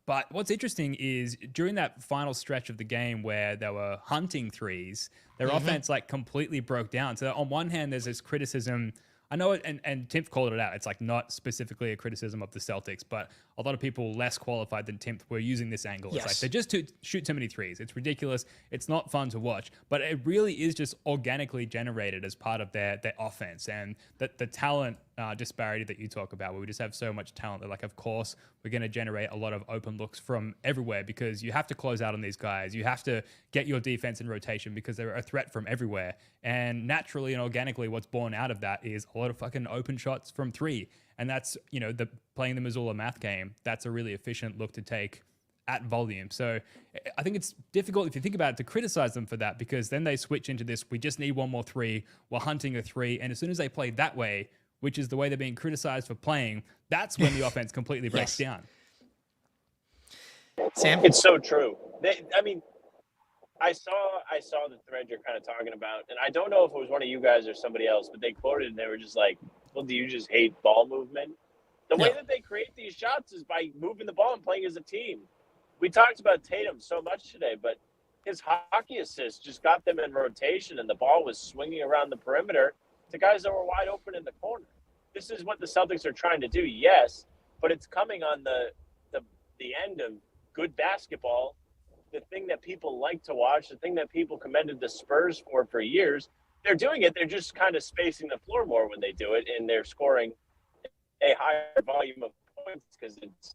but what's interesting is during that final stretch of the game where they were hunting threes, their offense like completely broke down. So on one hand, there's this criticism. I know it, and Timpf called it out. It's like not specifically a criticism of the Celtics, but a lot of people less qualified than Timpf were using this angle. Yes. It's like they just shoot too many threes. It's ridiculous. It's not fun to watch, but it really is just organically generated as part of their offense. And the talent disparity that you talk about, where we just have so much talent that, like, of course, we're going to generate a lot of open looks from everywhere because you have to close out on these guys. You have to get your defense in rotation because they're a threat from everywhere. And naturally and organically, what's born out of that is a lot of fucking open shots from three. And that's, playing the Missoula math game, that's a really efficient look to take at volume. So I think it's difficult, if you think about it, to criticize them for that, because then they switch into this, we just need one more three, we're hunting a three. And as soon as they play that way, which is the way they're being criticized for playing, that's when the offense completely breaks down. Sam? It's so true. I saw the thread you're kind of talking about, and I don't know if it was one of you guys or somebody else, but they quoted and they were just like, well, do you just hate ball movement? The way that they create these shots is by moving the ball and playing as a team. We talked about Tatum so much today, but his hockey assist just got them in rotation, and the ball was swinging around the perimeter to guys that were wide open in the corner. This is what the Celtics are trying to do, yes, but it's coming on the end of good basketball. The thing that people like to watch, the thing that people commended the Spurs for years, they're doing it. They're just kind of spacing the floor more when they do it, and they're scoring a higher volume of points because it's.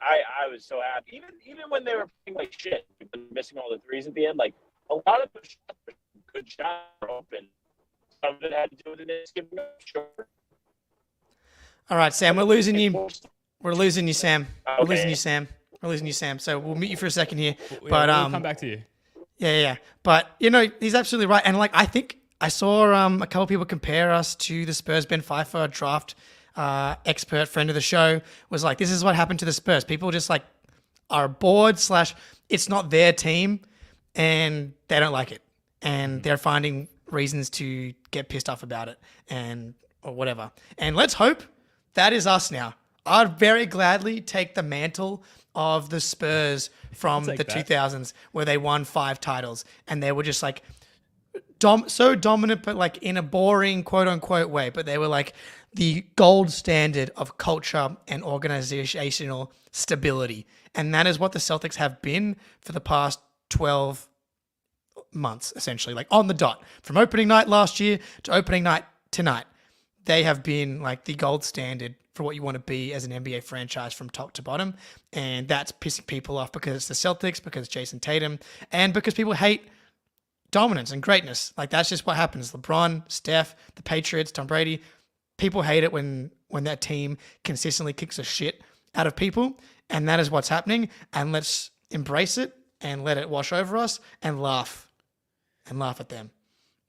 I was so happy. Even when they were playing like shit, missing all the threes at the end, like a lot of the shots were good shots were open. Some of it had to do with the Knicks giving up short. All right, Sam, we're losing you. We're losing you, Sam. We're losing you, Sam. We're losing you, Sam. So we'll mute you for a second here. But we'll come back to you. Yeah. But he's absolutely right. And like I think I saw a couple people compare us to the Spurs. Ben Pfeiffer, draft expert, friend of the show, was like, this is what happened to the Spurs. People just like are bored / it's not their team and they don't like it. And they're finding reasons to get pissed off about it or whatever. And let's hope that is us now. I'd very gladly take the mantle of the Spurs from the 2000s where they won 5 titles and they were just like so dominant, but like in a boring quote unquote way. But they were like the gold standard of culture and organizational stability. And that is what the Celtics have been for the past 12 months, essentially, like on the dot. From opening night last year to opening night tonight, they have been like the gold standard for what you want to be as an NBA franchise from top to bottom. And that's pissing people off because it's the Celtics, because it's Jason Tatum, and because people hate dominance and greatness. Like that's just what happens. LeBron, Steph, the Patriots, Tom Brady, people hate it when that team consistently kicks the shit out of people. And that is what's happening. And let's embrace it and let it wash over us and laugh at them.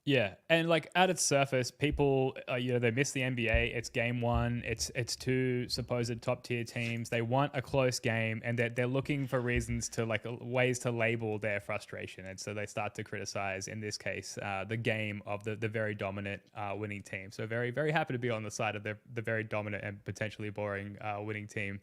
Yeah, and like at its surface, people, they miss the NBA. It's game 1. It's 2 supposed top tier teams. They want a close game, and they're looking for reasons to ways to label their frustration, and so they start to criticize. In this case, the game of the very dominant winning team. So very very happy to be on the side of the very dominant and potentially boring winning team.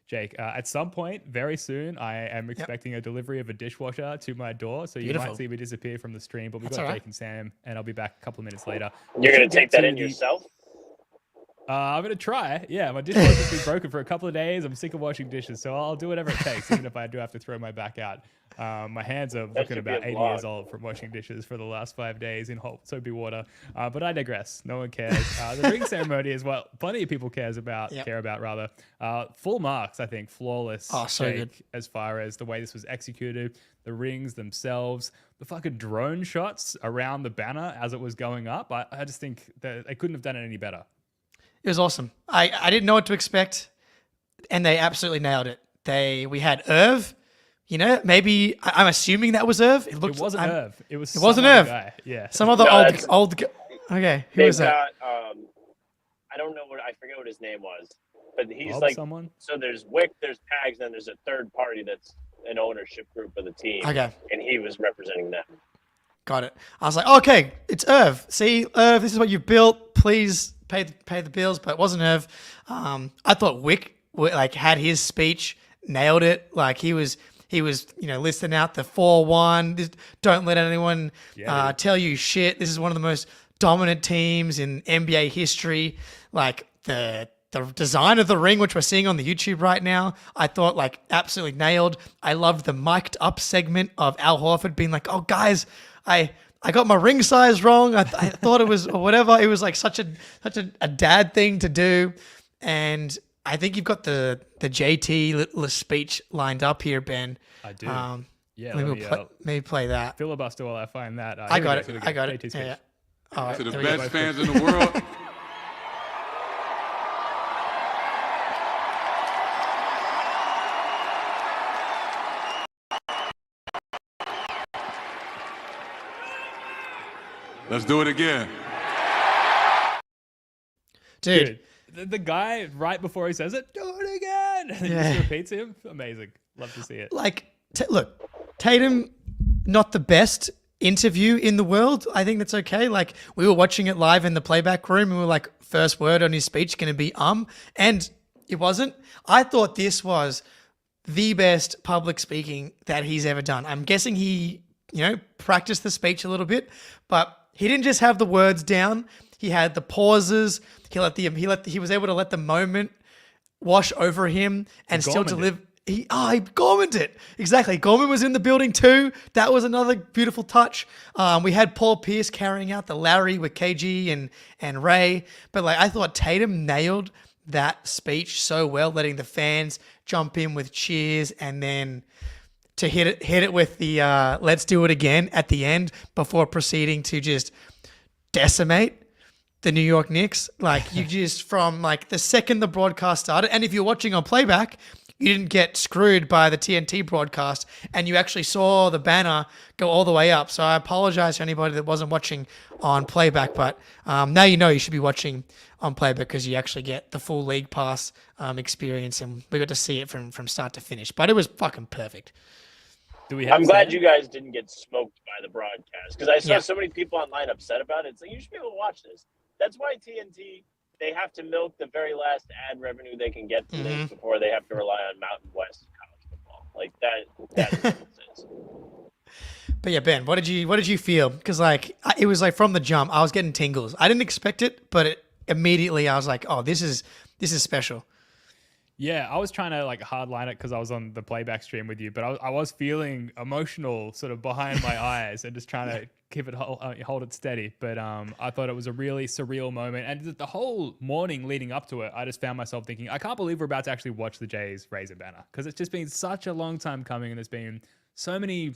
Jake, at some point, very soon, I am expecting a delivery of a dishwasher to my door. So you might see me disappear from the stream, but we've got Jake and Sam, and I'll be back a couple of minutes later. You're going to take that in yourself? I'm going to try. Yeah, my dishwasher's been broken for a couple of days. I'm sick of washing dishes, so I'll do whatever it takes, even if I do have to throw my back out. My hands are looking about 80 years old from washing dishes for the last 5 days in hot soapy water. But I digress. No one cares. The ring ceremony is what plenty of people care about. Full marks, I think. Flawless. Oh, so good. As far as the way this was executed, the rings themselves, the fucking drone shots around the banner as it was going up. I just think that they couldn't have done it any better. It was awesome. I didn't know what to expect, and they absolutely nailed it. We had Irv, maybe I'm assuming that was Irv. It wasn't Irv. It wasn't Irv. Guy. Yeah, some other old guy. Okay, who was that? I don't know I forget what his name was, but he's Bob like someone. So there's Wick, there's Pags, and there's a third party that's an ownership group of the team. Okay, and he was representing them. Got it. I was like, okay, it's Irv. See, Irv, this is what you built. Please pay the bills, but it wasn't Irv. I thought Wick had his speech, nailed it. Like he was listing out the 4-1. Don't let anyone tell you shit. This is one of the most dominant teams in NBA history. Like the design of the ring, which we're seeing on the YouTube right now, I thought absolutely nailed. I loved the mic'd up segment of Al Horford being like, "Oh guys, I got my ring size wrong. I thought it was or whatever." It was like such a dad thing to do, and I think you've got the JT speech lined up here, Ben. I do. Maybe play that. Filibuster while I find that. I got it. Yeah. All right, to the best fans in the world. Let's do it again. Dude. The guy, right before he says it, do it again. And he just repeats him. Amazing. Love to see it. Look, Tatum, not the best interview in the world. I think that's okay. We were watching it live in the playback room and we were like, first word on his speech going to be and it wasn't. I thought this was the best public speaking that he's ever done. I'm guessing he, practiced the speech a little bit, but he didn't just have the words down. He had the pauses. He was able to let the moment wash over him and still deliver. He Gormaned it. Exactly. Gorman was in the building too. That was another beautiful touch. We had Paul Pierce carrying out the Larry with KG and Ray. But like I thought Tatum nailed that speech so well, letting the fans jump in with cheers and then to hit it with the let's do it again at the end before proceeding to just decimate the New York Knicks. Like you just from like the second the broadcast started, and if you're watching on playback, you didn't get screwed by the TNT broadcast and you actually saw the banner go all the way up. So I apologize to anybody that wasn't watching on playback, but now you know you should be watching on playback because you actually get the full league pass experience, and we got to see it from start to finish. But it was fucking perfect. I'm glad you guys didn't get smoked by the broadcast because I saw so many people online upset about it. It's like, you should be able to watch this. That's why TNT, they have to milk the very last ad revenue they can get from this before they have to rely on Mountain West college football. Like that is what it is. But yeah, Ben, what did you feel? Because like it was like from the jump, I was getting tingles. I didn't expect it, but immediately I was like, oh, this is special. Yeah, I was trying to like hardline it because I was on the playback stream with you, but I was feeling emotional sort of behind my eyes and just trying to keep it hold it steady. But I thought it was a really surreal moment, and the whole morning leading up to it, I just found myself thinking, I can't believe we're about to actually watch the Jays raise a banner because it's just been such a long time coming, and there's been so many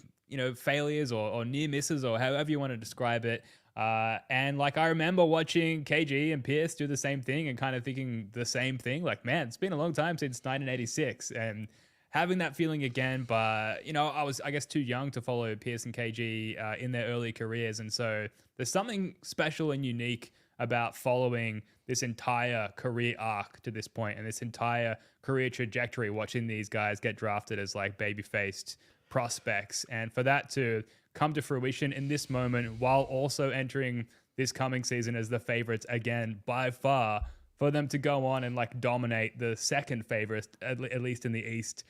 failures or near misses or however you want to describe it. And like I remember watching KG and Pierce do the same thing and kind of thinking the same thing. Like, man, it's been a long time since 1986, and having that feeling again. But I was, I guess, too young to follow Pierce and KG in their early careers, and so there's something special and unique about following this entire career arc to this point and this entire career trajectory. Watching these guys get drafted as like baby-faced prospects, and for that to come to fruition in this moment while also entering this coming season as the favorites again by far, for them to go on and like dominate the second favorites, at least in the East.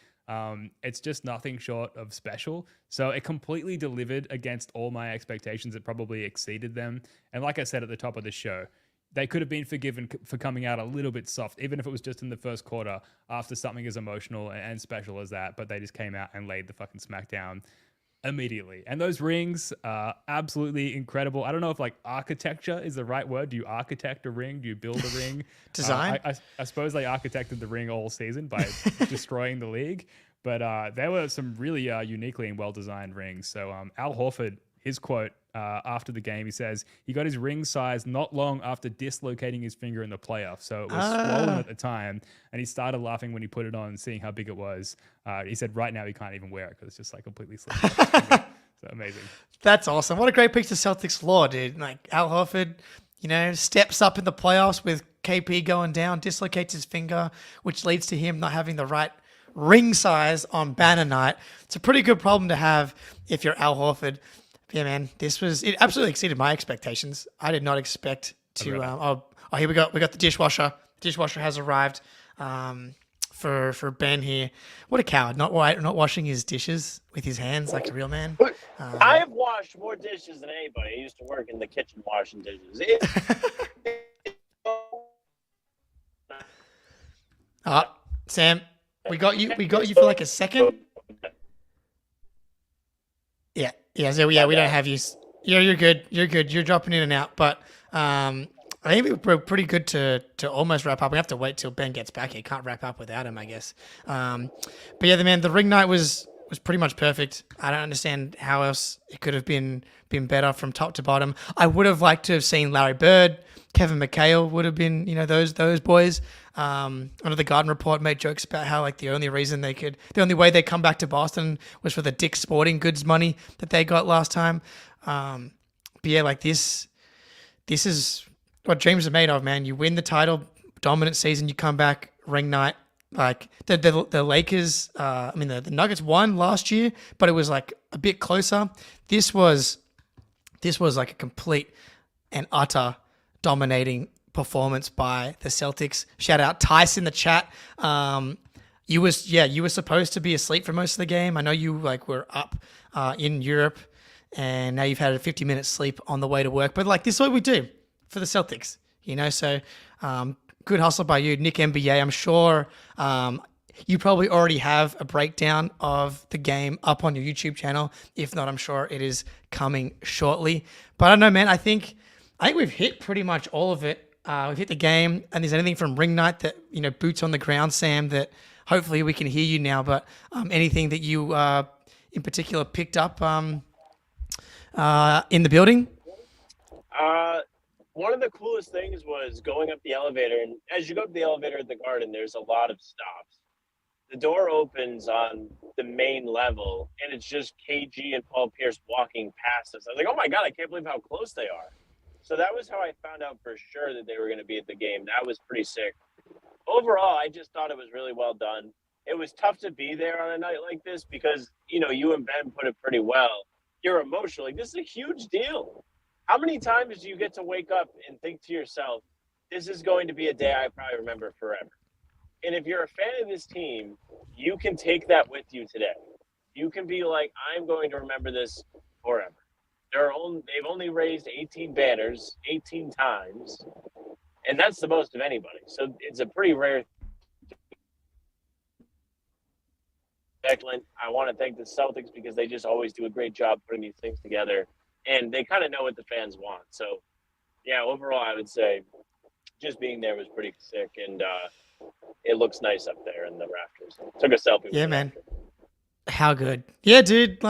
It's just nothing short of special. So it completely delivered against all my expectations. It probably exceeded them. And like I said at the top of the show, they could have been forgiven for coming out a little bit soft, even if it was just in the first quarter after something as emotional and special as that. But they just came out and laid the fucking smackdown immediately. And those rings are absolutely incredible. I don't know if like architecture is the right word. Do you architect a ring? Do you build a ring? Design? I suppose they architected the ring all season by destroying the league. But there were some really uniquely and well-designed rings. So Al Horford, his quote after the game, he says he got his ring size not long after dislocating his finger in the playoffs. So it was swollen at the time, and he started laughing when he put it on, seeing how big it was. He said right now he can't even wear it because it's just like completely slipped off his finger. So amazing. That's awesome. What a great piece of Celtics lore, dude. Like Al Horford, steps up in the playoffs with KP going down, dislocates his finger, which leads to him not having the right ring size on banner night. It's a pretty good problem to have if you're Al Horford. Yeah, man, it absolutely exceeded my expectations. I did not expect to. Here we go. We got the dishwasher. The dishwasher has arrived for Ben here. What a coward! Not washing his dishes with his hands like a real man. I have washed more dishes than anybody. I used to work in the kitchen washing dishes. Sam, we got you. We got you for like a second. Yeah, we don't have you. Yeah, you're good. You're dropping in and out. But I think we're pretty good to almost wrap up. We have to wait till Ben gets back here. Can't wrap up without him, I guess. But yeah, the ring night was pretty much perfect. I don't understand how else it could have been better from top to bottom. I would have liked to have seen Larry Bird, Kevin McHale would have been, those boys. Under the Garden Report made jokes about how like the only way they come back to Boston was for the Dick's Sporting Goods money that they got last time. But yeah, like this is what dreams are made of, man. You win the title, dominant season, you come back, ring night. Like the Lakers, the Nuggets won last year, but it was like a bit closer. This was like a complete and utter dominating performance by the Celtics. Shout out Tice in the chat. You were supposed to be asleep for most of the game. I know you were up in Europe, and now you've had a 50-minute sleep on the way to work. But like this is what we do for the Celtics, So good hustle by you, Nick NBA. I'm sure you probably already have a breakdown of the game up on your YouTube channel. If not, I'm sure it is coming shortly. But I don't know, man. I think we've hit pretty much all of it. We've hit the game, and there's anything from ring night that, boots on the ground, Sam, that hopefully we can hear you now. But anything that you in particular picked up in the building? One of the coolest things was going up the elevator, and as you go up the elevator at the Garden, there's a lot of stops. The door opens on the main level, and it's just KG and Paul Pierce walking past us. I was like, oh my God, I can't believe how close they are. So that was how I found out for sure that they were going to be at the game. That was pretty sick. Overall, I just thought it was really well done. It was tough to be there on a night like this because, you and Ben put it pretty well. You're emotional. Like, this is a huge deal. How many times do you get to wake up and think to yourself, this is going to be a day I probably remember forever? And if you're a fan of this team, you can take that with you today. You can be like, I'm going to remember this forever. They've only raised 18 banners 18 times, and that's the most of anybody. So it's a pretty rare. Excellent. I want to thank the Celtics because they just always do a great job putting these things together, and they kind of know what the fans want. So, yeah, overall, I would say just being there was pretty sick, and it looks nice up there in the rafters. Took a selfie. Yeah, man. How good. Yeah, dude.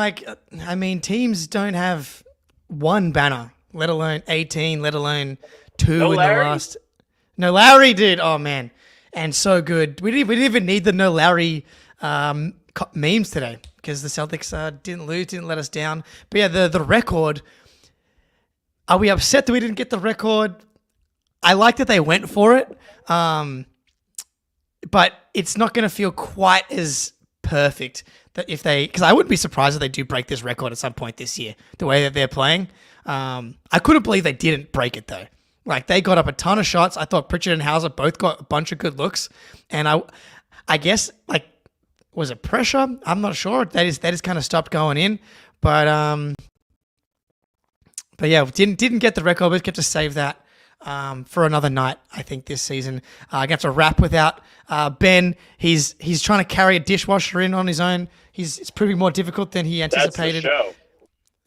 Teams don't have one banner, let alone 18, let alone two in Larry? the last. No, Larry did. Oh, man. And so good. We didn't even need the no Larry memes today because the Celtics didn't lose, didn't let us down. But yeah, the record. Are we upset that we didn't get the record? I like that they went for it. But it's not going to feel quite as perfect that because I wouldn't be surprised if they do break this record at some point this year, the way that they're playing. I couldn't believe they didn't break it though. Like, they got up a ton of shots. I thought Pritchard and Hauser both got a bunch of good looks. And I guess, was it pressure? I'm not sure. That is kind of stopped going in. But yeah, didn't get the record, but kept to save that for another night, I think, this season. I'm going to have to wrap without Ben. He's trying to carry a dishwasher in on his own. It's proving more difficult than he anticipated. That's the show.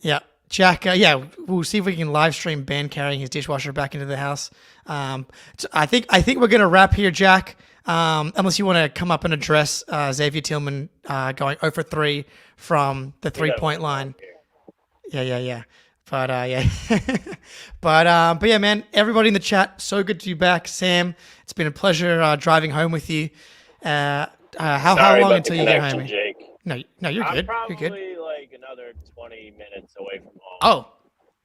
Yeah. Jack, we'll see if we can live stream Ben carrying his dishwasher back into the house. So I think we're going to wrap here, Jack, unless you want to come up and address Xavier Tillman going 0 for 3 from the three-point line. Yeah. But but yeah, man, everybody in the chat, so good to be back. Sam, it's been a pleasure driving home with you. How long until you get home? Jake. No, you're good. Probably You're good. like another 20 minutes away from home. Oh,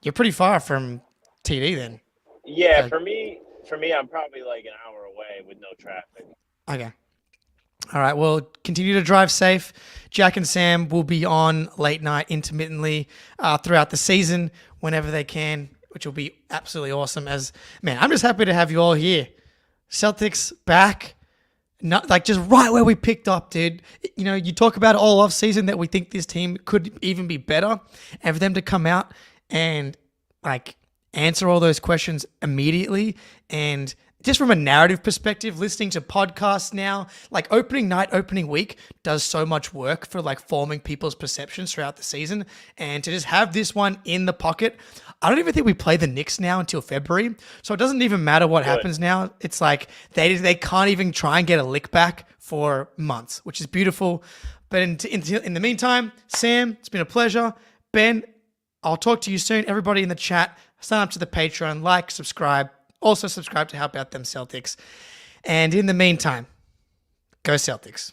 you're pretty far from TD then. Yeah, for me, I'm probably like an hour away with no traffic. Okay. All right. Well, continue to drive safe. Jack and Sam will be on late night intermittently throughout the season whenever they can, which will be absolutely awesome. I'm just happy to have you all here. Celtics back. Not just right where we picked up, dude. You talk about it all off season that we think this team could even be better, and for them to come out and answer all those questions immediately, and just from a narrative perspective, listening to podcasts now, opening week does so much work for forming people's perceptions throughout the season, and to just have this one in the pocket. I don't even think we play the Knicks now until February, so it doesn't even matter what happens now. It's they can't even try and get a lick back for months, which is beautiful. But in the meantime, Sam, it's been a pleasure. Ben, I'll talk to you soon. Everybody in the chat, sign up to the Patreon, subscribe. Also subscribe to help out them Celtics. And in the meantime, go Celtics.